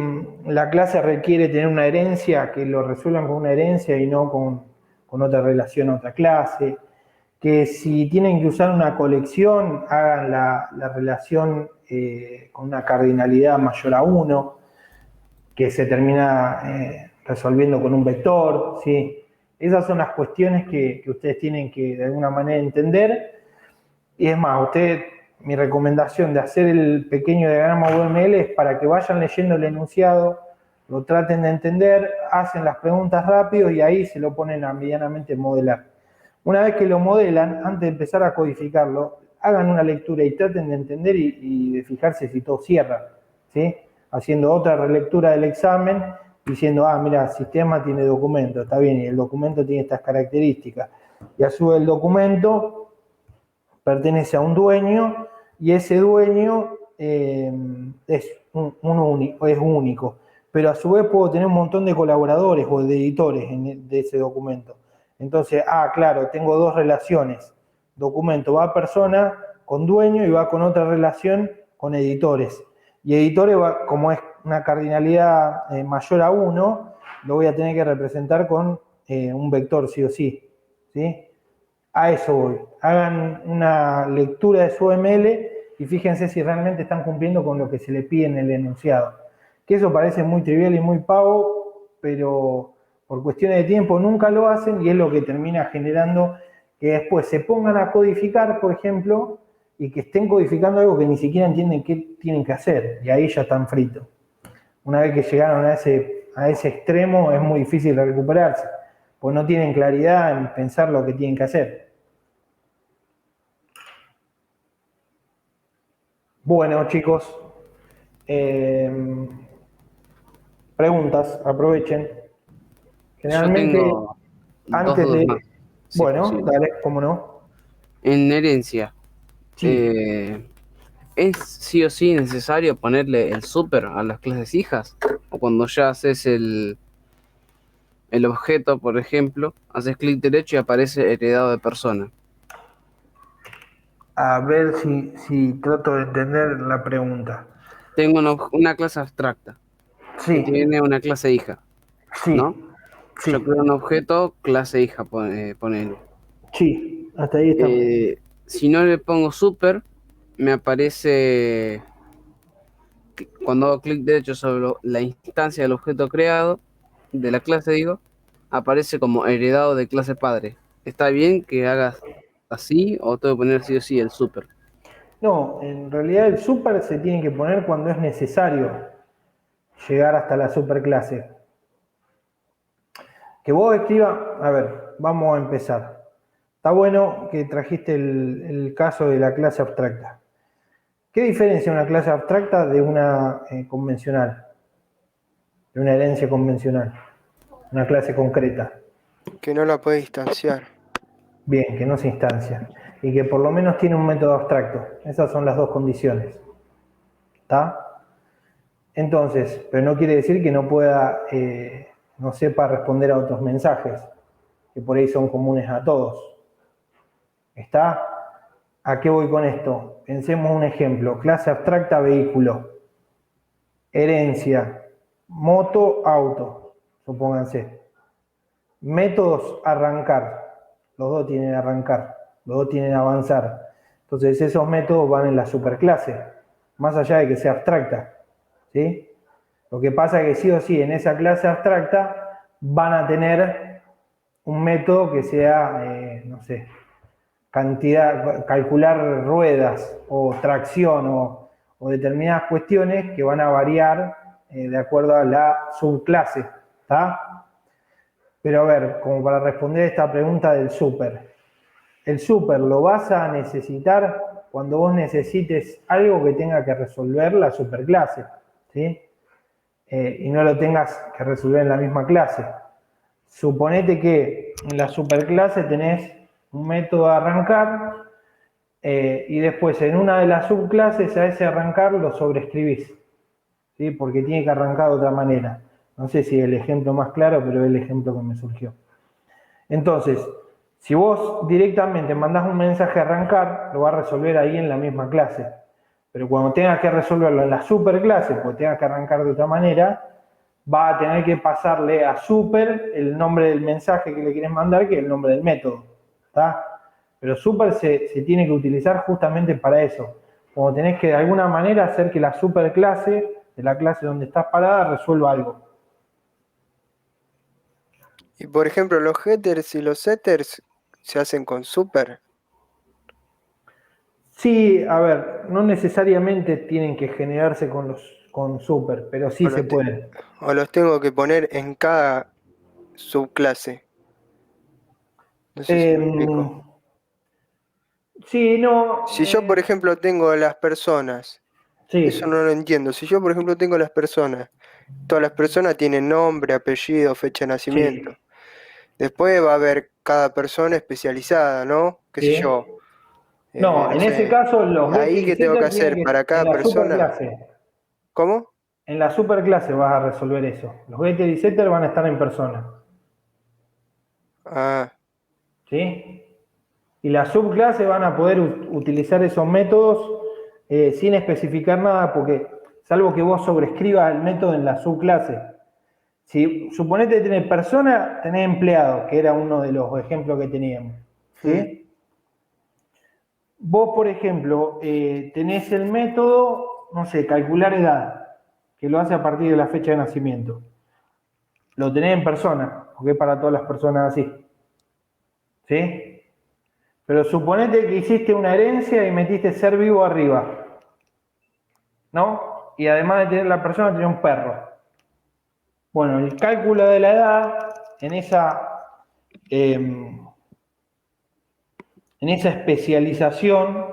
la clase requiere tener una herencia, que lo resuelvan con una herencia y no con otra relación a otra clase, que si tienen que usar una colección, hagan la relación con una cardinalidad mayor a 1, que se termina resolviendo con un vector, ¿sí? Esas son las cuestiones que ustedes tienen que de alguna manera entender. Y es más, mi recomendación de hacer el pequeño diagrama UML es para que vayan leyendo el enunciado, lo traten de entender, hacen las preguntas rápido y ahí se lo ponen a medianamente modelar. Una vez que lo modelan, antes de empezar a codificarlo, hagan una lectura y traten de entender y de fijarse si todo cierra, ¿sí? Haciendo otra relectura del examen, diciendo, mira, el sistema tiene documento, está bien, y el documento tiene estas características. Y a su vez el documento pertenece a un dueño y ese dueño es único. Pero a su vez puedo tener un montón de colaboradores o de editores de ese documento. Entonces, claro, tengo dos relaciones. Documento va a persona con dueño y va con otra relación con editores. Y editores, como es una cardinalidad mayor a 1, lo voy a tener que representar con un vector sí o sí. ¿Sí? A eso voy. Hagan una lectura de su UML y fíjense si realmente están cumpliendo con lo que se le pide en el enunciado. Que eso parece muy trivial y muy pavo, pero por cuestiones de tiempo nunca lo hacen y es lo que termina generando que después se pongan a codificar, por ejemplo, y que estén codificando algo que ni siquiera entienden qué tienen que hacer, y ahí ya están fritos. Una vez que llegaron a ese extremo es muy difícil de recuperarse, pues no tienen claridad en pensar lo que tienen que hacer. Bueno, chicos, preguntas, aprovechen. Generalmente, Yo tengo dos antes dudas de... más. Sí, Bueno, sí. dale, cómo no. En herencia, Sí. ¿es sí o sí necesario ponerle el super a las clases hijas? O cuando ya haces el objeto, por ejemplo, haces clic derecho y aparece heredado de persona. A ver si trato de entender la pregunta. Tengo una clase abstracta que Sí, tiene una clase hija, sí, ¿no? Yo sí, creo un objeto, clase hija, ponele. sí, hasta ahí estamos. Si no le pongo super, me aparece, cuando hago clic derecho sobre la instancia del objeto creado, de la clase digo, aparece como heredado de clase padre. ¿Está bien que hagas así o tengo que poner sí o sí el super? No, en realidad el super se tiene que poner cuando es necesario llegar hasta la superclase. Que vos escribas, a ver, vamos a empezar. Está bueno que trajiste el caso de la clase abstracta. ¿Qué diferencia una clase abstracta de una convencional? De una herencia convencional, una clase concreta. Que no la puede instanciar. Bien, que no se instancia. Y que por lo menos tiene un método abstracto. Esas son las dos condiciones. ¿Está? Entonces, pero no quiere decir que no pueda, no sepa responder a otros mensajes, que por ahí son comunes a todos. ¿Está? ¿A qué voy con esto? Pensemos un ejemplo. Clase abstracta, vehículo. Herencia, moto, auto, supónganse. Métodos, arrancar. Los dos tienen arrancar, los dos tienen avanzar. Entonces esos métodos van en la superclase, más allá de que sea abstracta. ¿Sí? Lo que pasa es que sí o sí en esa clase abstracta van a tener un método que sea, no sé, cantidad, calcular ruedas o tracción o determinadas cuestiones que van a variar de acuerdo a la subclase. ¿Está? Pero a ver, como para responder esta pregunta del super. El super lo vas a necesitar cuando vos necesites algo que tenga que resolver la superclase, ¿sí? Y no lo tengas que resolver en la misma clase. Suponete que en la superclase tenés un método de arrancar y después en una de las subclases a ese arrancar lo sobreescribís, ¿sí? Porque tiene que arrancar de otra manera. No sé si es el ejemplo más claro, pero es el ejemplo que me surgió. Entonces, si vos directamente mandás un mensaje a arrancar, lo vas a resolver ahí en la misma clase. Pero cuando tengas que resolverlo en la superclase, porque tengas que arrancar de otra manera, va a tener que pasarle a super el nombre del mensaje que le quieres mandar, que es el nombre del método. ¿Está? Pero super se tiene que utilizar justamente para eso. Como tenés que de alguna manera hacer que la superclase de la clase donde estás parada resuelva algo. Y por ejemplo, los getters y los setters se hacen con super. Sí, a ver, no necesariamente tienen que generarse con super, pero sí O se los, puede. o los tengo que poner en cada subclase. No sé si me explico. Sí, no, Si yo, por ejemplo, tengo las personas, eso sí, no lo entiendo. Si yo, por ejemplo, tengo las personas, todas las personas tienen nombre, apellido, fecha de sí, nacimiento. Después va a haber cada persona especializada, ¿no? ¿Qué sé sí. yo? No, No en ese sé. caso los getter Ahí y qué tengo que setter tienen hacer que, para en cada la persona. superclase, ¿Cómo? en la superclase vas a resolver eso. Los getter y setter van a estar en persona, Ah, ¿sí? Y las subclases van a poder utilizar esos métodos sin especificar nada, porque salvo que vos sobrescribas el método en la subclase. Si suponete que tenés persona, tenés empleado, que era uno de los ejemplos que teníamos. ¿Sí? Vos, por ejemplo, tenés el método, no sé, calcular edad, que lo hace a partir de la fecha de nacimiento. Lo tenés en persona, porque es para todas las personas así. ¿Sí? Pero suponete que hiciste una herencia y metiste ser vivo arriba, ¿no? Y además de tener la persona, tenés un perro. Bueno, el cálculo de la edad en esa especialización,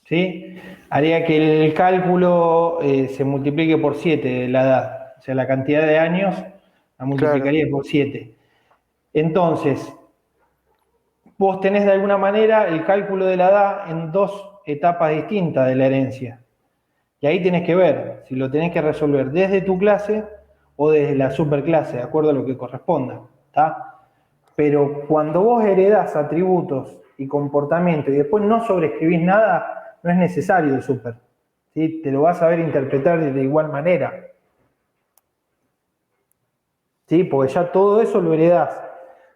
¿sí? Haría que el cálculo se multiplique por 7 de la edad. O sea, la cantidad de años la claro. multiplicaría por 7. Entonces, vos tenés de alguna manera el cálculo de la edad en dos etapas distintas de la herencia. Y ahí tenés que ver si lo tenés que resolver desde tu clase o desde la superclase, de acuerdo a lo que corresponda. ¿Está? Pero cuando vos heredás atributos y comportamiento y después no sobreescribís nada, no es necesario el super. ¿Sí? Te lo vas a ver interpretar de igual manera. ¿Sí? Porque ya todo eso lo heredás.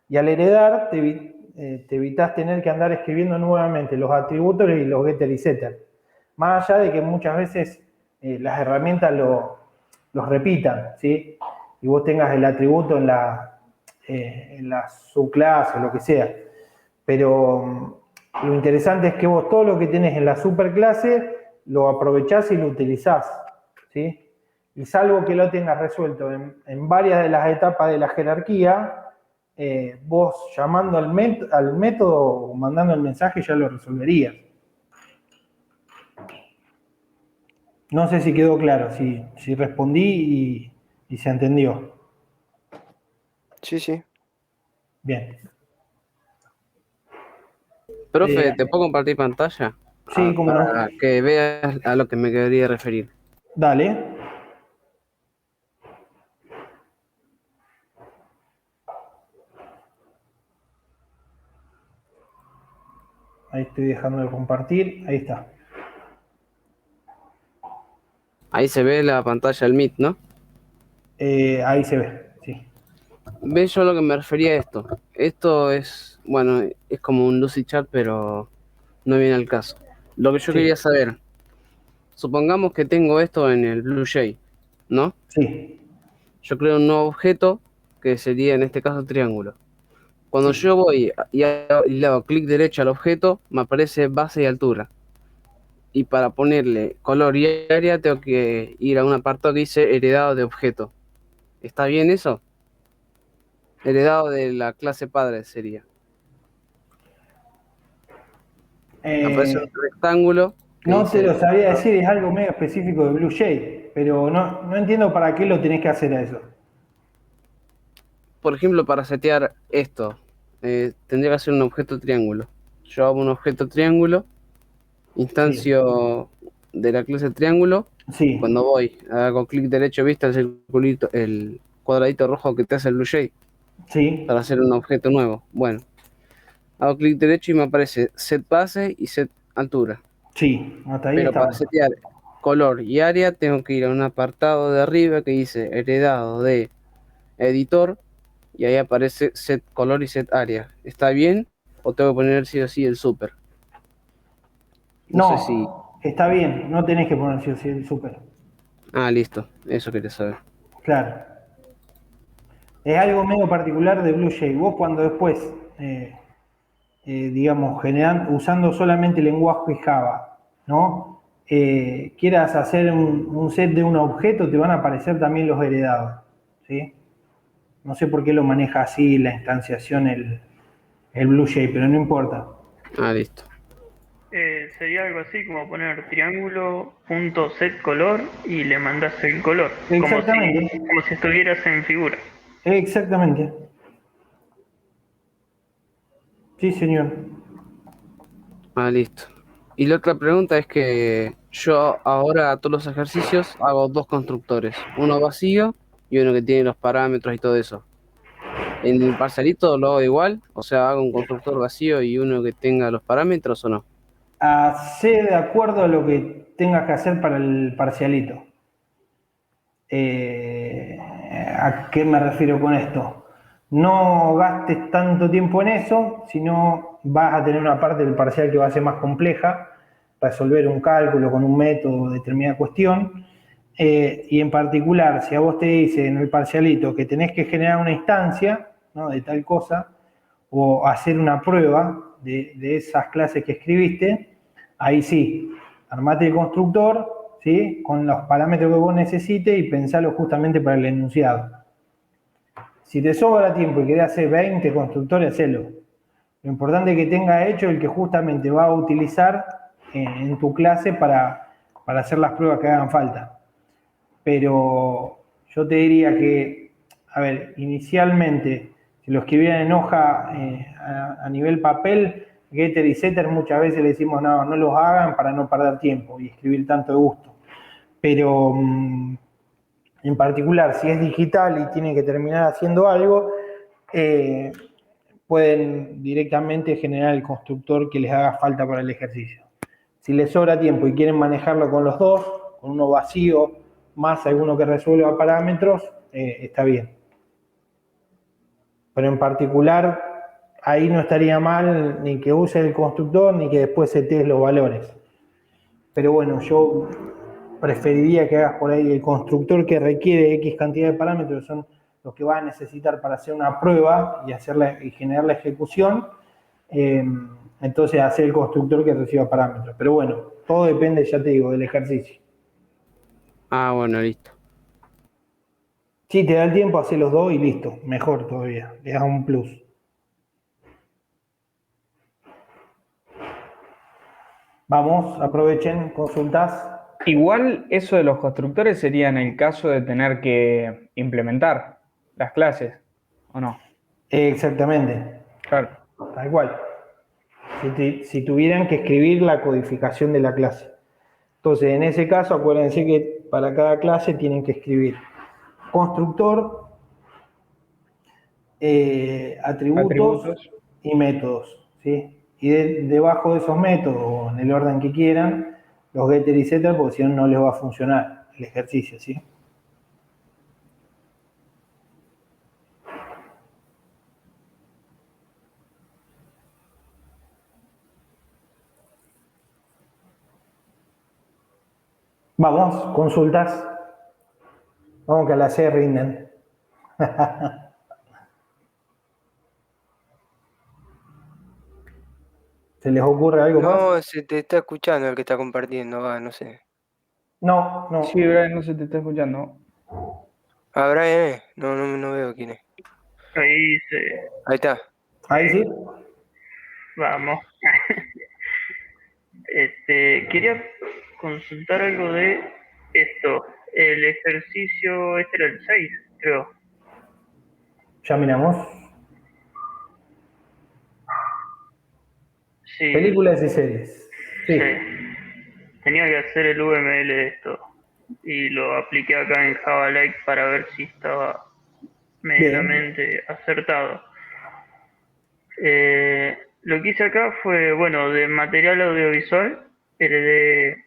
Y al heredar te evitás tener que andar escribiendo nuevamente los atributos y los getter y setter. Más allá de que muchas veces las herramientas los repitan, ¿sí? Y vos tengas el atributo en la subclase, lo que sea. Pero Lo interesante es que vos todo lo que tenés en la superclase lo aprovechás y lo utilizás, ¿sí? Y salvo que lo tengas resuelto en varias de las etapas de la jerarquía, vos llamando al método o mandando el mensaje ya lo resolverías. No sé si quedó claro, si respondí y se entendió. Sí, sí. Bien. Profe, ¿te puedo compartir pantalla? Sí, cómo no. Para que veas a lo que me quería referir. Dale. Ahí estoy dejando de compartir. Ahí está. Ahí se ve la pantalla del Meet, ¿no? Ahí se ve, sí. ¿Ves yo a lo que me refería a esto? Esto es, bueno, es como un Lucy Chat, pero no viene al caso. Lo que yo Sí. quería saber, supongamos que tengo esto en el BlueJ, ¿no? Sí. Yo creo un nuevo objeto que sería en este caso triángulo. Cuando Sí. yo voy y le hago clic derecho al objeto, me aparece base y altura. Y para ponerle color y área tengo que ir a un apartado que dice heredado de objeto. ¿Está bien eso? Heredado de la clase padre sería. Aparece un rectángulo que No te dice, lo sabría decir, es algo medio específico de BlueJ, pero no entiendo para qué lo tenés que hacer a eso. por ejemplo, para setear esto, tendría que ser un objeto triángulo. Yo hago un objeto triángulo, instancio de la clase triángulo. Sí. Cuando voy, hago clic derecho, vista el circulito, el cuadradito rojo que te hace el BlueJ Sí. para hacer un objeto nuevo. Bueno, hago clic derecho y me aparece set base y set altura. Sí. Hasta ahí Pero para estamos. setear color y área tengo que ir a un apartado de arriba que dice heredado de editor y ahí aparece set color y set área. ¿Está bien? ¿O tengo que poner sí o sí el super? No sé si... No, está bien, no tenés que poner sí o sí el super. Ah, listo, eso quería saber. Claro. Es algo medio particular de BlueJ. Vos cuando después, digamos, usando solamente el lenguaje Java, ¿no? Quieras hacer un set de un objeto, te van a aparecer también los heredados, ¿sí? No sé por qué lo maneja así la instanciación el BlueJ, pero no importa. Ah, listo. Sería algo así como poner triángulo.setColor y le mandas el color, Exactamente. como si estuvieras en figura. Exactamente. Sí, señor. Ah, listo. Y la otra pregunta es que yo ahora a todos los ejercicios hago dos constructores, uno vacío y uno que tiene los parámetros y todo eso. En el parcialito lo hago igual, o sea, hago un constructor vacío y uno que tenga los parámetros o no. Hacé de acuerdo a lo que tengas que hacer para el parcialito. ¿A qué me refiero con esto? No gastes tanto tiempo en eso, sino vas a tener una parte del parcial que va a ser más compleja, resolver un cálculo con un método, determinada cuestión, y en particular, si a vos te dice en el parcialito que tenés que generar una instancia, ¿no?, de tal cosa, o hacer una prueba de esas clases que escribiste, ahí sí, armate el constructor, ¿sí?, con los parámetros que vos necesites y pensalo justamente para el enunciado. Si te sobra tiempo y querés hacer 20 constructores, hacelo. Lo importante es que tenga hecho el que justamente va a utilizar en tu clase para hacer las pruebas que hagan falta. Pero yo te diría que, a ver, inicialmente, si lo escribieran en hoja a nivel papel, getter y setter, muchas veces le decimos no los hagan para no perder tiempo y escribir tanto de gusto. Pero en particular, si es digital y tienen que terminar haciendo algo, pueden directamente generar el constructor que les haga falta para el ejercicio. Si les sobra tiempo y quieren manejarlo con los dos, con uno vacío más alguno que resuelva parámetros, está bien. Pero en particular, ahí no estaría mal ni que use el constructor ni que después setees los valores. Pero bueno, yo preferiría que hagas por ahí el constructor que requiere X cantidad de parámetros, son los que vas a necesitar para hacer una prueba y generar la ejecución, Entonces hace el constructor que reciba parámetros. Pero bueno, todo depende, ya te digo, del ejercicio. Ah, bueno, listo. Si te da el tiempo, hace los dos y listo. Mejor todavía. Le das un plus. Vamos, aprovechen, consultás. Igual eso de los constructores sería en el caso de tener que implementar las clases, ¿o no? Exactamente, Claro. tal cual. Si tuvieran que escribir la codificación de la clase. Entonces, en ese caso, acuérdense que para cada clase tienen que escribir constructor, atributos y métodos, ¿sí? Y debajo de esos métodos, o en el orden que quieran, los getter y setter, porque si no, no les va a funcionar el ejercicio, ¿sí? Vamos, consultas. Vamos que a la C rinden. ¿Se les ocurre algo más? No, se te está escuchando el que está compartiendo, no sé. No, no. Sí, Brian, no se te está escuchando. Ah, Brian, no veo quién es. Ahí se... Ahí está. Ahí sí. Vamos. Quería consultar algo de esto. El ejercicio, este era el 6, creo. Ya miramos. Sí, Películas y series. Sí. sí. Tenía que hacer el UML de esto. Y lo apliqué acá en Java Lake para ver si estaba medianamente acertado. Lo que hice acá fue, bueno, de material audiovisual, de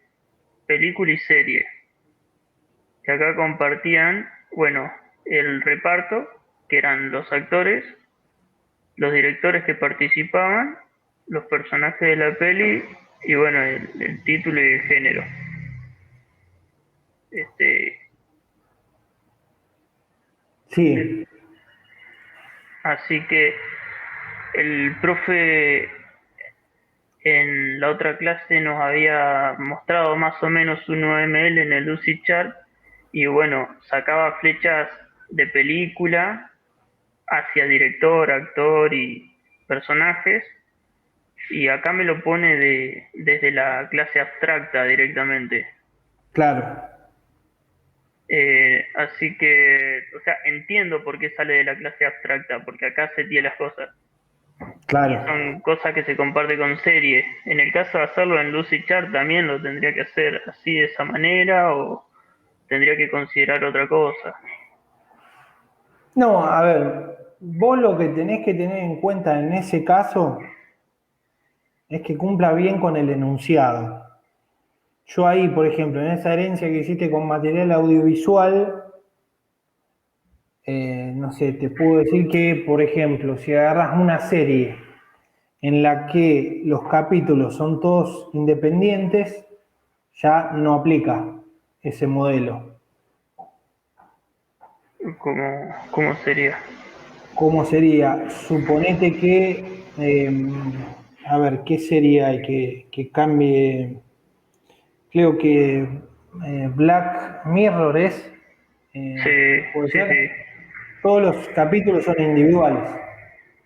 película y serie. Que acá compartían, bueno, el reparto, que eran los actores, los directores que participaban, los personajes de la peli y bueno, el título y el género. Sí. Así que el profe en la otra clase nos había mostrado más o menos un UML en el Lucidchart y bueno, sacaba flechas de película hacia director, actor y personajes y acá me lo pone desde la clase abstracta directamente. Claro. Así que, o sea, entiendo por qué sale de la clase abstracta, porque acá se tiene las cosas. Claro. Son cosas que se comparte con series. En el caso de hacerlo en Lucidchart también lo tendría que hacer así de esa manera o tendría que considerar otra cosa. No, a ver, vos lo que tenés que tener en cuenta en ese caso es que cumpla bien con el enunciado. Yo ahí, por ejemplo, en esa herencia que hiciste con material audiovisual, no sé, te puedo decir que, por ejemplo, si agarras una serie en la que los capítulos son todos independientes, ya no aplica ese modelo. ¿Cómo sería? ¿Cómo sería? Suponete que, a ver, ¿qué sería el que cambie? Creo que Black Mirror es, Sí, puede sí, ser. sí. Todos los capítulos son individuales,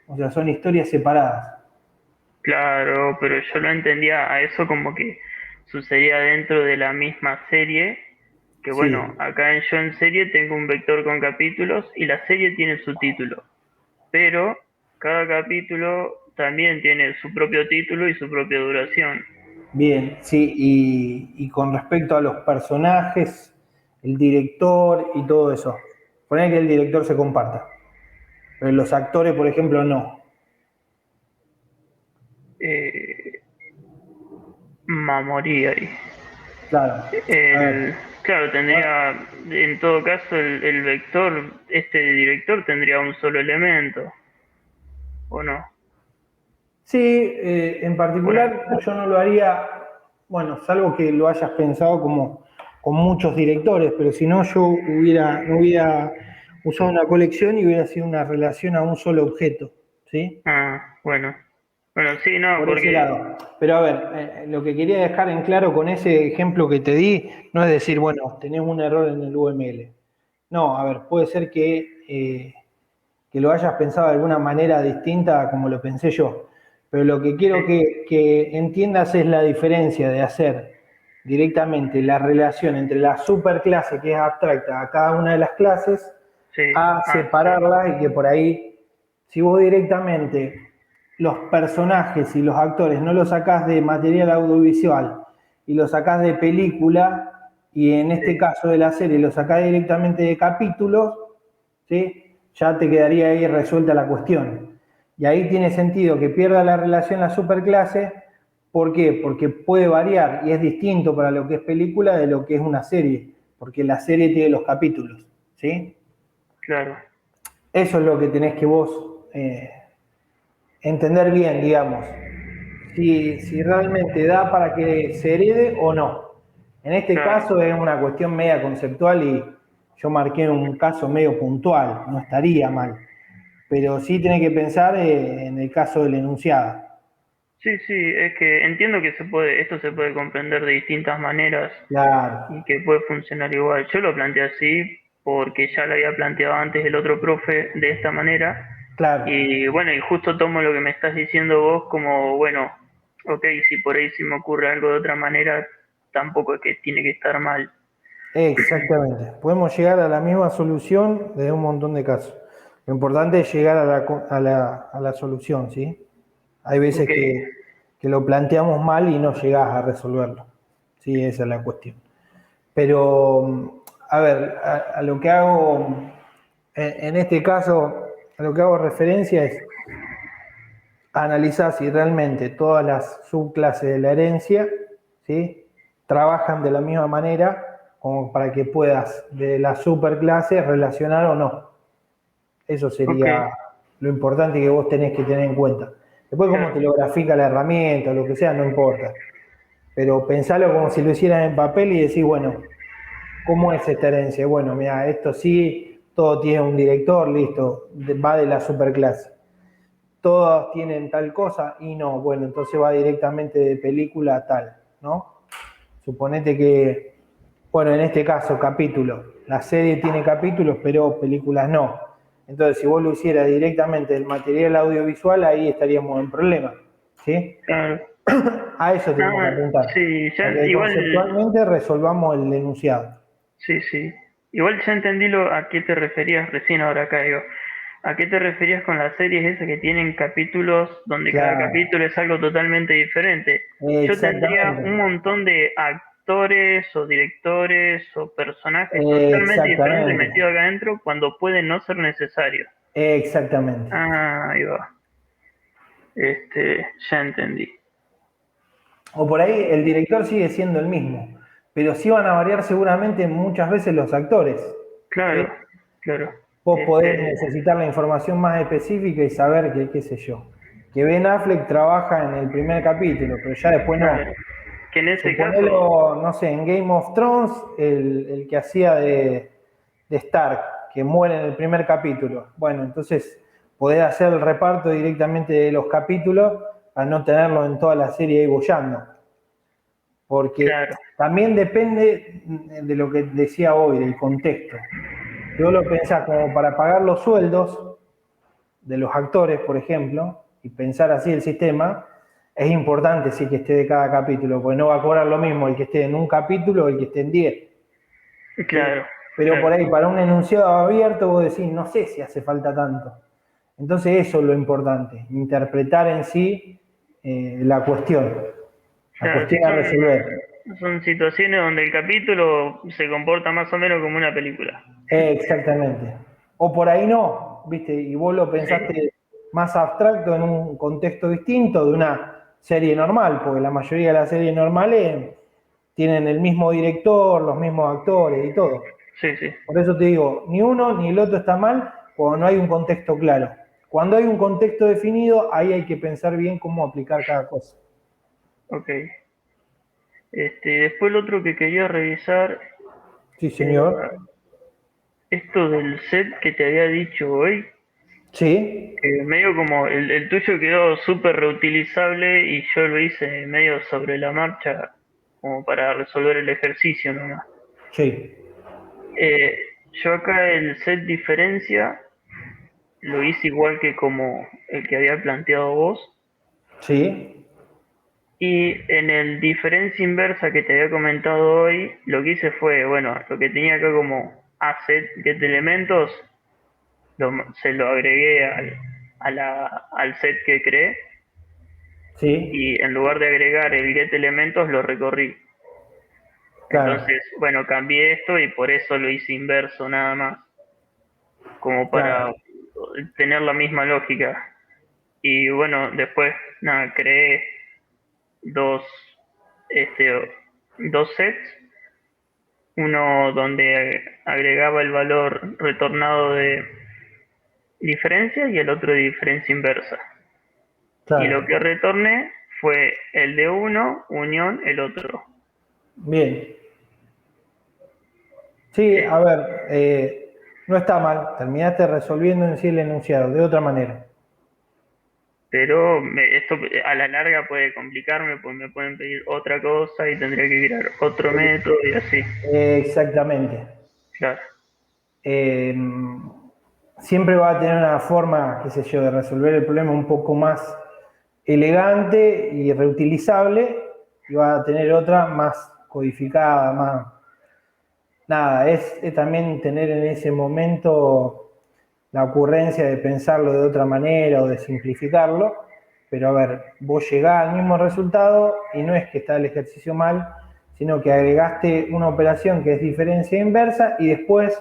o sea, son historias separadas. Claro, pero yo lo entendía a eso como que sucedía dentro de la misma serie. Que bueno, Sí, acá yo en serie tengo un vector con capítulos y la serie tiene su título. Pero cada capítulo también tiene su propio título y su propia duración. bien, sí, y con respecto a los personajes, el director y todo eso, poner que el director se comparta, pero los actores, por ejemplo, no. Eh, Mamorí ahí. Claro, a ver, Claro, tendría, en todo caso, el vector, este director tendría un solo elemento, ¿o no? sí, en particular yo no lo haría, bueno, salvo que lo hayas pensado como con muchos directores, pero si no yo no hubiera usado una colección y hubiera sido una relación a un solo objeto, ¿sí? Ah, bueno. Bueno, sí, no, por ese porque lado. Pero a ver, lo que quería dejar en claro con ese ejemplo que te di, no es decir, bueno, tenés un error en el UML. No, a ver, puede ser que lo hayas pensado de alguna manera distinta a como lo pensé yo. Pero lo que quiero que entiendas es la diferencia de hacer directamente la relación entre la superclase, que es abstracta, a cada una de las clases, sí, a sí. separarlas y que por ahí, si vos directamente los personajes y los actores no los sacás de material audiovisual y los sacás de película, y en este caso de la serie los sacás directamente de capítulos, ¿sí? Ya te quedaría ahí resuelta la cuestión. Y ahí tiene sentido que pierda la relación la superclase. ¿Por qué? Porque puede variar y es distinto para lo que es película de lo que es una serie, porque la serie tiene los capítulos, ¿sí? Claro. Eso es lo que tenés que vos entender bien, digamos, si realmente da para que se herede o no. En este Claro. caso es una cuestión media conceptual y yo marqué un caso medio puntual, no estaría mal, pero sí tenés que pensar en el caso del enunciado. Sí, sí, es que entiendo que esto se puede comprender de distintas maneras Claro, y que puede funcionar igual. Yo lo planteé así porque ya lo había planteado antes el otro profe de esta manera. claro, Y bueno, y justo tomo lo que me estás diciendo vos como, bueno, ok, si por ahí se me ocurre algo de otra manera, tampoco es que tiene que estar mal. exactamente. Podemos llegar a la misma solución desde un montón de casos. Lo importante es llegar a la solución, ¿sí? Hay veces Ok, que lo planteamos mal y no llegás a resolverlo. Sí, esa es la cuestión. Pero, a ver, a lo que hago, en este caso, a lo que hago referencia es analizar si realmente todas las subclases de la herencia, ¿sí?, trabajan de la misma manera como para que puedas de la superclase relacionar o no. Eso ok, sería lo importante que vos tenés que tener en cuenta. Después, cómo te claro, lo grafica la herramienta o lo que sea, no importa. Pero pensalo como si lo hicieras en papel y decís, bueno, ¿cómo es esta herencia? Bueno, mira, esto sí, todo tiene un director, listo, va de la superclase. Todos tienen tal cosa y no, bueno, entonces va directamente de película a tal, ¿no? Suponete que, bueno, en este caso, capítulos. La serie tiene capítulos, pero películas no. Entonces, si vos lo hicieras directamente del material audiovisual, ahí estaríamos en problema, ¿sí? claro. A eso tenemos que Ah, apuntar. sí, A ya que igual, conceptualmente resolvamos el enunciado. sí, sí. Igual ya entendí a qué te referías recién ahora caigo. ¿A qué te referías con las series esas que tienen capítulos donde cada Claro, capítulo es algo totalmente diferente? Yo tendría un exactamente, montón de actores o directores o personajes totalmente diferentes exactamente, metidos acá adentro cuando puede no ser necesario. exactamente. Ah, ahí va. Ya entendí. O por ahí el director sigue siendo el mismo, pero sí van a variar seguramente muchas veces los actores, ¿sí? Claro, claro. Vos podés Este, necesitar la información más específica y saber que, qué sé yo, que Ben Affleck trabaja en el primer capítulo, pero ya después no. claro. Que en ese caso, Suponelo, no sé, en Game of Thrones, el que hacía de Stark, que muere en el primer capítulo. Bueno, entonces podés hacer el reparto directamente de los capítulos a no tenerlo en toda la serie ahí bollando. Porque claro, también depende de lo que decía hoy, del contexto. Si vos lo pensás como para pagar los sueldos de los actores, por ejemplo, y pensar así el sistema, es importante sí que esté de cada capítulo, porque no va a cobrar lo mismo el que esté en un capítulo o el que esté en 10. ¿Sí? claro, Pero por claro. ahí, para un enunciado abierto, vos decís, no sé si hace falta tanto. Entonces eso es lo importante, interpretar en sí la Claro, sí cuestión a resolver. son situaciones donde el capítulo se comporta más o menos como una película. Exactamente. O por ahí no, ¿viste? Y vos lo Sí, pensaste más abstracto en un contexto distinto de una serie normal, porque la mayoría de las series normales tienen el mismo director, los mismos actores y todo. sí, sí. Por eso te digo, ni uno ni el otro está mal cuando no hay un contexto claro. Cuando hay un contexto definido, ahí hay que pensar bien cómo aplicar cada cosa. Ok. Después lo otro que quería revisar Sí, señor. era esto del set que te había dicho hoy. Sí, Medio como el tuyo quedó súper reutilizable y yo lo hice medio sobre la marcha, como para resolver el ejercicio nomás. sí, Eh, yo acá el set diferencia lo hice igual que como el que había planteado vos. sí, Y en el diferencia inversa que te había comentado hoy, lo que hice fue, bueno, lo que tenía acá como asset get elementos, se lo agregué al set que creé sí, y en lugar de agregar el get elementos lo recorrí. claro, Entonces, bueno, cambié esto y por eso lo hice inverso nada más, como claro, para tener la misma lógica. Y bueno, después, nada, creé dos, este, dos sets, uno donde agregaba el valor retornado de diferencia y el otro de diferencia inversa. Y lo claro. que retorné fue el de uno unión el otro. Bien. Sí, Eh, a ver, no está mal. Terminaste resolviendo en sí el enunciado de otra manera. pero esto a la larga puede complicarme, pues me pueden pedir otra cosa y tendría que crear otro método y así. Exactamente. Claro, Eh, siempre va a tener una forma, qué sé yo, de resolver el problema un poco más elegante y reutilizable, y va a tener otra más codificada, más... Nada, es también tener en ese momento la ocurrencia de pensarlo de otra manera o de simplificarlo, pero a ver, vos llegás al mismo resultado y no es que está el ejercicio mal, sino que agregaste una operación que es diferencia inversa y después,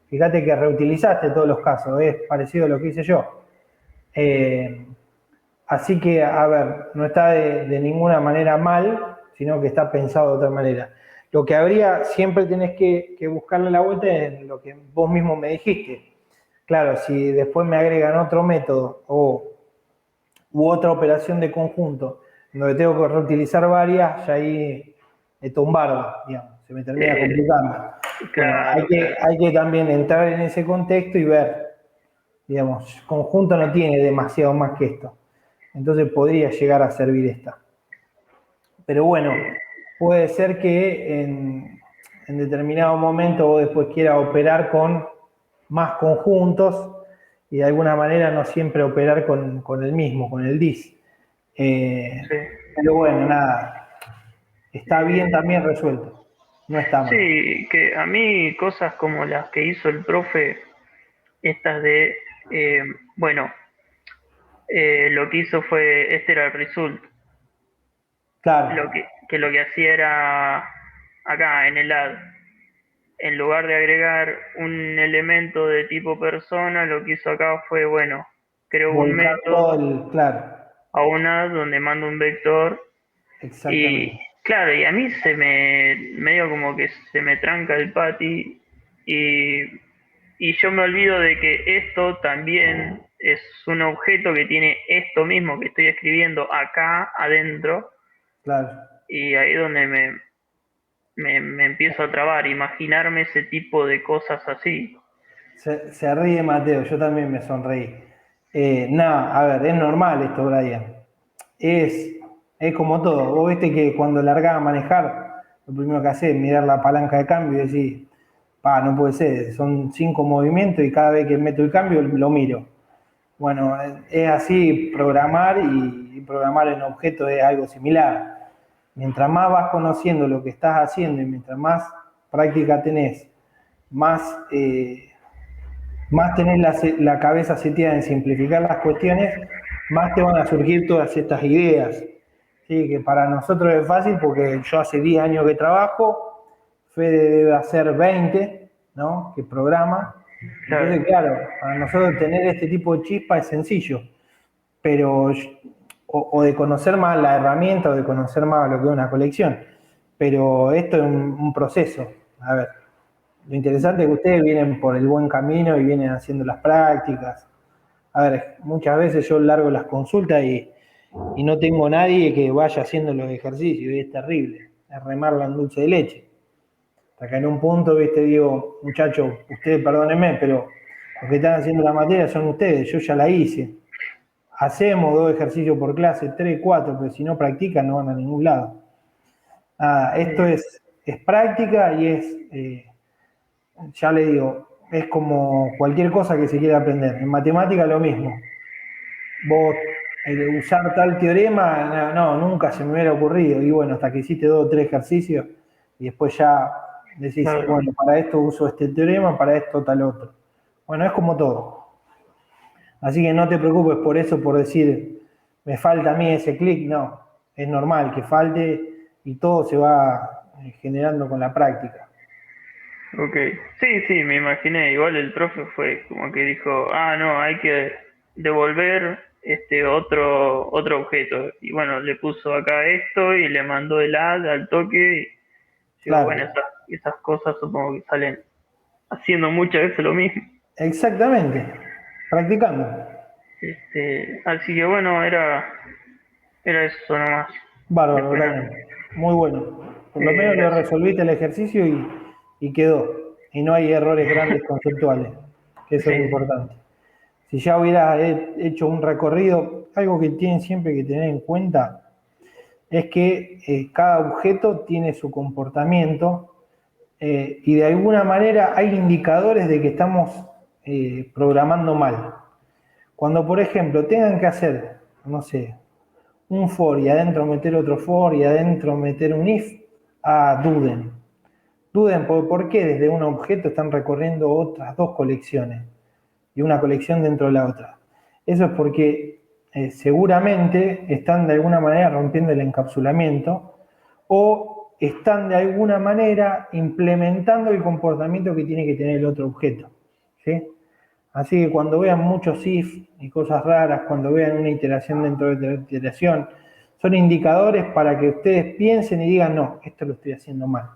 fíjate que reutilizaste todos los casos, es parecido a lo que hice yo. Eh, Así que, a ver, no está de ninguna manera mal, sino que está pensado de otra manera. Lo que habría, siempre tenés que buscarle la vuelta en lo que vos mismo me dijiste. Claro, si después me agregan otro método u otra operación de conjunto, donde tengo que reutilizar varias, ya ahí es tumbardo, digamos, se me termina eh, complicando. Bueno, claro, claro. hay que también entrar en ese contexto y ver, digamos, conjunto no tiene demasiado más que esto. Entonces podría llegar a servir esta. Pero bueno, Eh, puede ser que en determinado momento vos después quieras operar con más conjuntos y de alguna manera no siempre operar con el mismo, con el DIS. sí. Pero bueno, nada, está bien Eh, también resuelto, no está mal. sí, que a mí cosas como las que hizo el profe, estas de, eh, bueno, lo que hizo fue, este era el result, Claro, que lo que hacía era, acá en el add, en lugar de agregar un elemento de tipo persona, lo que hizo acá fue, bueno, creo un volcar todo método claro, a un add donde mando un vector y exactamente. claro, y a mí medio como que se me tranca el pati y, y yo me olvido de que esto también es un objeto que tiene esto mismo que estoy escribiendo acá adentro Claro. y ahí es donde me empiezo a trabar, imaginarme ese tipo de cosas así. Se ríe Mateo, yo también me sonreí. Nada, a ver, es normal esto, Brian. Es, es como todo. Vos viste que cuando largás a manejar, lo primero que haces es mirar la palanca de cambio y decir, pa, no puede ser, son 5 movimientos y cada vez que meto el cambio lo miro. Bueno, es así programar y programar en objetos es algo similar. Mientras más vas conociendo lo que estás haciendo y mientras más práctica tenés, más más tenés la cabeza seteada en simplificar las cuestiones, más te van a surgir todas estas ideas. ¿Sí? Que para nosotros es fácil porque yo hace 10 años que trabajo, Fede debe hacer 20, ¿no? Que programa. Claro, Entonces, claro, para nosotros tener este tipo de chispa es sencillo, pero o de conocer más la herramienta o de conocer más lo que es una colección. Pero esto es un proceso. A ver, lo interesante es que ustedes vienen por el buen camino y vienen haciendo las prácticas. A ver, muchas veces yo largo las consultas y no tengo nadie que vaya haciendo los ejercicios y es terrible, es remarla en dulce de leche. Hasta que en un punto, viste, digo, muchachos, ustedes perdónenme, pero Los que están haciendo la materia son ustedes, yo ya la hice. Hacemos 2 ejercicios por clase, 3, 4, pero si no practican no van a ningún lado. Nada, esto es práctica y es, ya le digo, es como cualquier cosa que se quiera aprender. En matemática lo mismo. Vos usar tal teorema, no, nunca se me hubiera ocurrido. Y bueno, hasta que hiciste 2 o 3 ejercicios y después ya decís, bueno, para esto uso este teorema, para esto tal otro. Bueno, es como todo. Así que no te preocupes por eso, por decir, me falta a mí ese clic, no. Es normal que falte y todo se va generando con la práctica. Ok, sí, me imaginé. Igual el profe fue como que dijo, no, hay que devolver otro objeto. Y bueno, le puso acá esto y le mandó el add al toque. Y digo, Claro. bueno, esas cosas supongo que salen haciendo muchas veces lo mismo. Exactamente, practicando. Así que bueno, era eso nomás. Bárbaro, Después Brian. Muy bueno. Por lo menos lo resolviste el ejercicio y quedó. Y no hay errores grandes conceptuales, que eso es lo Sí. importante. Si ya hubieras hecho un recorrido, algo que tienen siempre que tener en cuenta es que cada objeto tiene su comportamiento y de alguna manera hay indicadores de que estamos programando mal. Cuando, por ejemplo, tengan que hacer, no sé, un for y adentro meter otro for y adentro meter un if, duden. Duden por qué desde un objeto están recorriendo otras 2 colecciones y una colección dentro de la otra. Eso es porque seguramente están de alguna manera rompiendo el encapsulamiento o están de alguna manera implementando el comportamiento que tiene que tener el otro objeto. ¿Sí? Así que cuando vean muchos if y cosas raras, cuando vean una iteración dentro de otra iteración, son indicadores para que ustedes piensen y digan, no, esto lo estoy haciendo mal.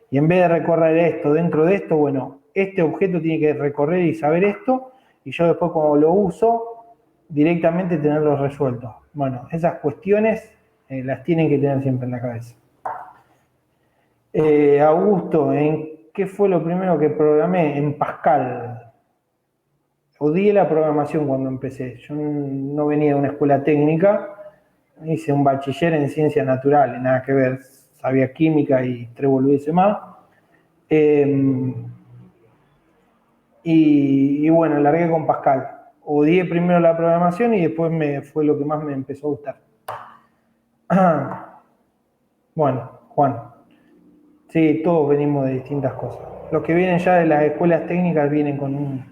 Y en vez de recorrer esto dentro de esto, bueno, este objeto tiene que recorrer y saber esto, y yo después cuando lo uso, directamente tenerlo resuelto. Bueno, esas cuestiones las tienen que tener siempre en la cabeza. Augusto, ¿en qué fue lo primero que programé? En Pascal. Odié la programación cuando empecé. Yo no venía de una escuela técnica, hice un bachiller en ciencias naturales, nada que ver, sabía química y 3 boludeces más. Y bueno, largué con Pascal. Odié primero la programación y después fue lo que más me empezó a gustar. Bueno, Juan. Sí, todos venimos de distintas cosas. Los que vienen ya de las escuelas técnicas vienen con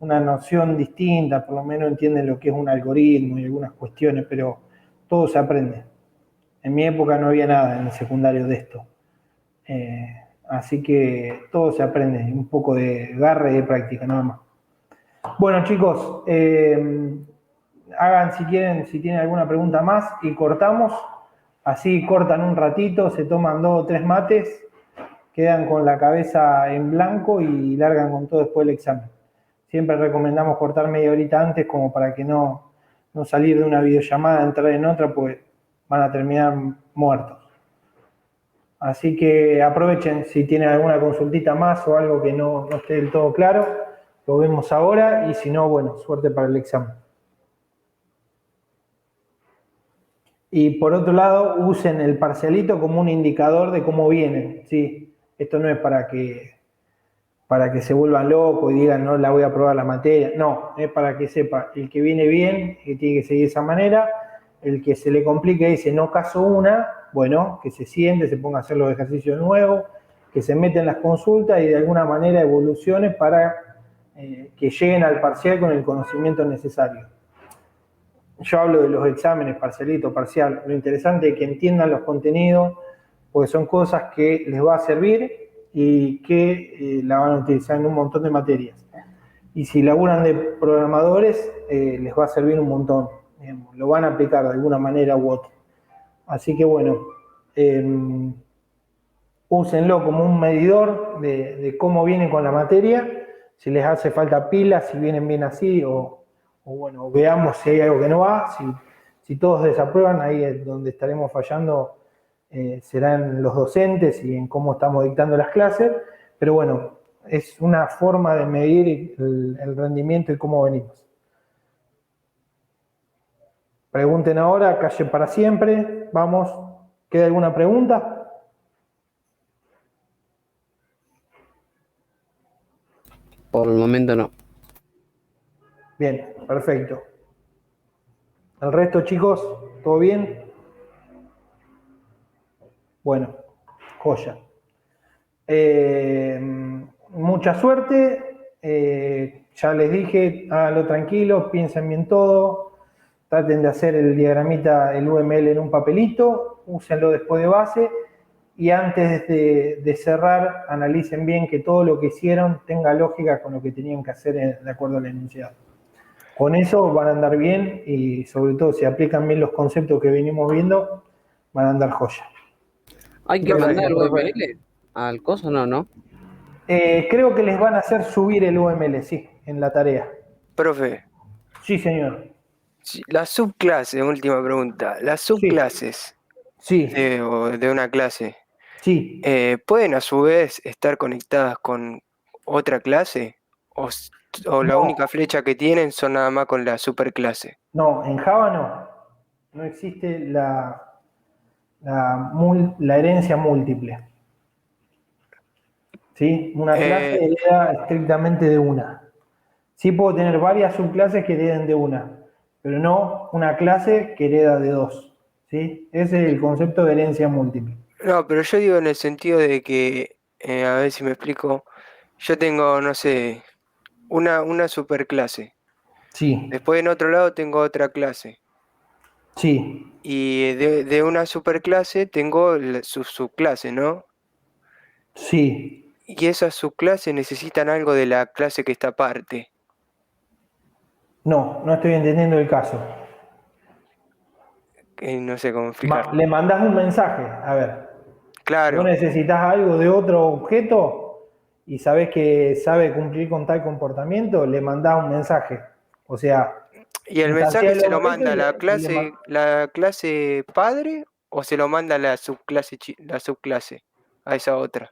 una noción distinta, por lo menos entienden lo que es un algoritmo y algunas cuestiones, pero todo se aprende. En mi época no había nada en el secundario de esto. Así que todo se aprende, un poco de garra y de práctica, nada más. Bueno, chicos, hagan si quieren, si tienen alguna pregunta más y cortamos. Así cortan un ratito, se toman 2 o 3 mates, quedan con la cabeza en blanco y largan con todo después el examen. Siempre recomendamos cortar media horita antes como para que no salir de una videollamada, entrar en otra, pues van a terminar muertos. Así que aprovechen si tienen alguna consultita más o algo que no esté del todo claro, lo vemos ahora y si no, bueno, suerte para el examen. Y por otro lado, usen el parcialito como un indicador de cómo vienen, ¿sí? Esto no es para que se vuelvan locos y digan, no la voy a probar la materia. No, es para que sepa, el que viene bien, que tiene que seguir de esa manera, el que se le complica y dice, no caso una, bueno, que se siente, se ponga a hacer los ejercicios nuevos, que se meten en las consultas y de alguna manera evolucione para que lleguen al parcial con el conocimiento necesario. Yo hablo de los exámenes, parcialito, parcial. Lo interesante es que entiendan los contenidos, porque son cosas que les va a servir y que la van a utilizar en un montón de materias. Y si laburan de programadores, les va a servir un montón. Digamos, lo van a aplicar de alguna manera u otra. Así que bueno, úsenlo como un medidor de cómo vienen con la materia, si les hace falta pilas, si vienen bien así, o bueno, veamos si hay algo que no va. Si todos desaprueban, ahí es donde estaremos fallando, serán los docentes y en cómo estamos dictando las clases. Pero bueno, es una forma de medir el rendimiento y cómo venimos. Pregunten ahora, callen para siempre. Vamos, ¿queda alguna pregunta? Por el momento no. Bien, perfecto. ¿El resto, chicos? ¿Todo bien? Bueno, joya. Mucha suerte. Ya les dije, háganlo tranquilo, piensen bien todo. Traten de hacer el diagramita, el UML en un papelito, úsenlo después de base y antes de cerrar, analicen bien que todo lo que hicieron tenga lógica con lo que tenían que hacer de acuerdo al enunciado. Con eso van a andar bien y sobre todo si aplican bien los conceptos que venimos viendo, van a andar joya. ¿Hay que Profe, mandar UML al coso? No. Creo que les van a hacer subir el UML, sí, en la tarea. Profe, Sí, señor. la subclase, última pregunta. Las subclases Sí, de una clase, sí. ¿pueden a su vez estar conectadas con otra clase? ¿O la No, única flecha que tienen son nada más con la superclase? no, en Java no. No existe la herencia múltiple. ¿Sí? Una clase Eh, hereda estrictamente de una. Sí puedo tener varias subclases que hereden de una, pero no una clase que hereda de dos. ¿Sí? Ese es el concepto de herencia múltiple. no, pero yo digo en el sentido de que, a ver si me explico, yo tengo, no sé, una superclase. Sí, Después en otro lado tengo otra clase. sí, Y de una superclase tengo su subclase, ¿no? sí. Y esas subclases necesitan algo de la clase que está aparte. No, no estoy entendiendo el caso. Que no sé cómo explicarlo. Le mandás un mensaje, a ver. Si vos Claro. necesitas algo de otro objeto y sabés que sabe cumplir con tal comportamiento, le mandás un mensaje. O sea, ¿Y el instancia mensaje el se lo objeto manda a y le mandás. la clase padre o se lo manda a la subclase, la subclase, a esa otra?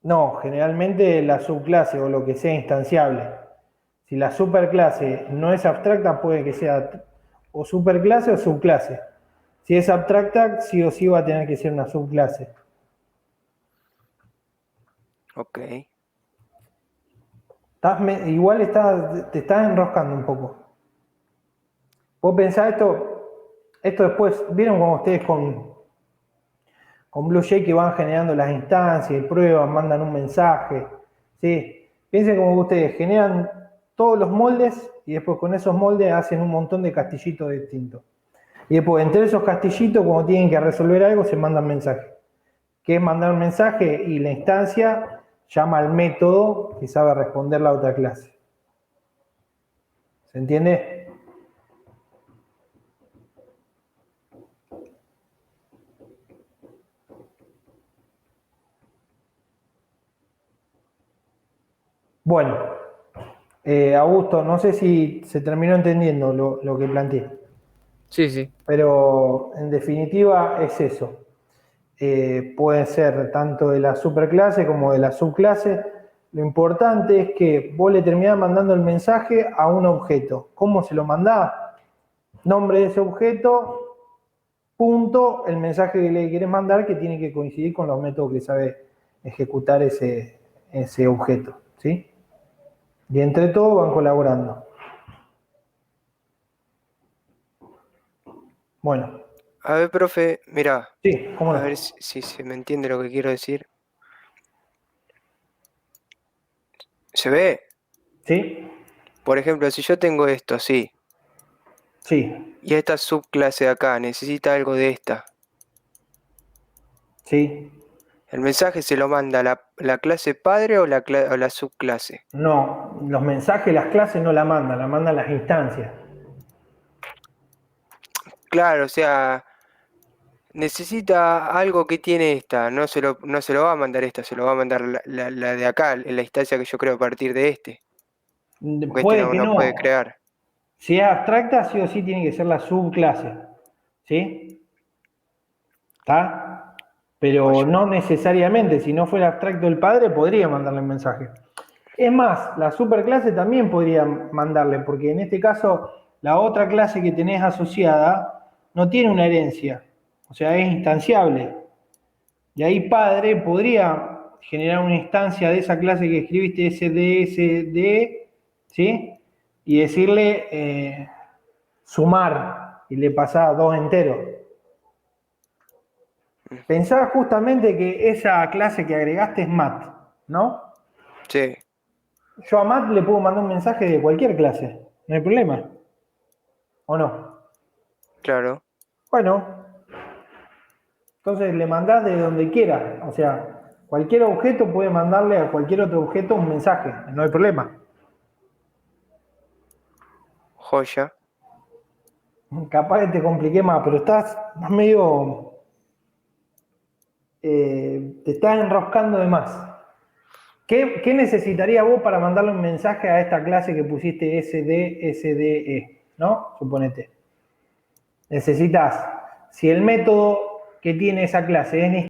No, generalmente la subclase o lo que sea instanciable. Si la superclase no es abstracta, puede que sea o superclase o subclase. Si es abstracta, sí o sí va a tener que ser una subclase. Ok. Igual te estás enroscando un poco. Vos pensás esto después, ¿vieron cuando ustedes con BlueJay van generando las instancias y prueban, mandan un mensaje? ¿Sí? Piensen como ustedes generan todos los moldes y después con esos moldes hacen un montón de castillitos distintos. Y después entre esos castillitos, cuando tienen que resolver algo, se mandan mensajes. ¿Qué es mandar un mensaje? Y la instancia llama al método que sabe responder la otra clase. ¿Se entiende? Bueno, Augusto, no sé si se terminó entendiendo lo que planteé, Sí. pero en definitiva es eso. Puede ser tanto de la superclase como de la subclase. Lo importante es que vos le terminás mandando el mensaje a un objeto. ¿Cómo se lo mandás? Nombre de ese objeto, punto, el mensaje que le querés mandar que tiene que coincidir con los métodos que sabe ejecutar ese objeto. ¿Sí? Y entre todos van colaborando. Bueno, A ver, profe, mira, sí, cómo a no. ver si se me entiende lo que quiero decir. ¿Se ve? ¿Sí? Por ejemplo, si yo tengo esto así, Sí, y esta subclase de acá necesita algo de esta, sí. ¿el mensaje se lo manda la clase padre o o la subclase? No, los mensajes, las clases no la mandan las instancias. Claro, o sea, necesita algo que tiene esta, no se lo va a mandar esta, se lo va a mandar la de acá, en la instancia que yo creo a partir de este, porque este Puede que no puede no. crear. Si es abstracta, sí o sí tiene que ser la subclase. ¿Sí? ¿Está? pero no necesariamente. Si no fuera abstracto del padre, podría mandarle un mensaje. Es más, la superclase también podría mandarle, porque en este caso la otra clase que tenés asociada no tiene una herencia, o sea, es instanciable. Y ahí padre podría generar una instancia de esa clase que escribiste, SDSD, ¿sí? Y decirle sumar, y le pasás 2 enteros. Pensá justamente que esa clase que agregaste es mat, ¿no? Sí, Yo a mat le puedo mandar un mensaje de cualquier clase, no hay problema. ¿O no? claro. Bueno, entonces le mandás de donde quiera. O sea, cualquier objeto puede mandarle a cualquier otro objeto un mensaje, no hay problema. Joya. Capaz que te compliqué más, pero estás medio... te estás enroscando de más. ¿Qué necesitarías vos para mandarle un mensaje a esta clase que pusiste SDSDE? ¿No? Suponete. Necesitas, si el método que tiene esa clase es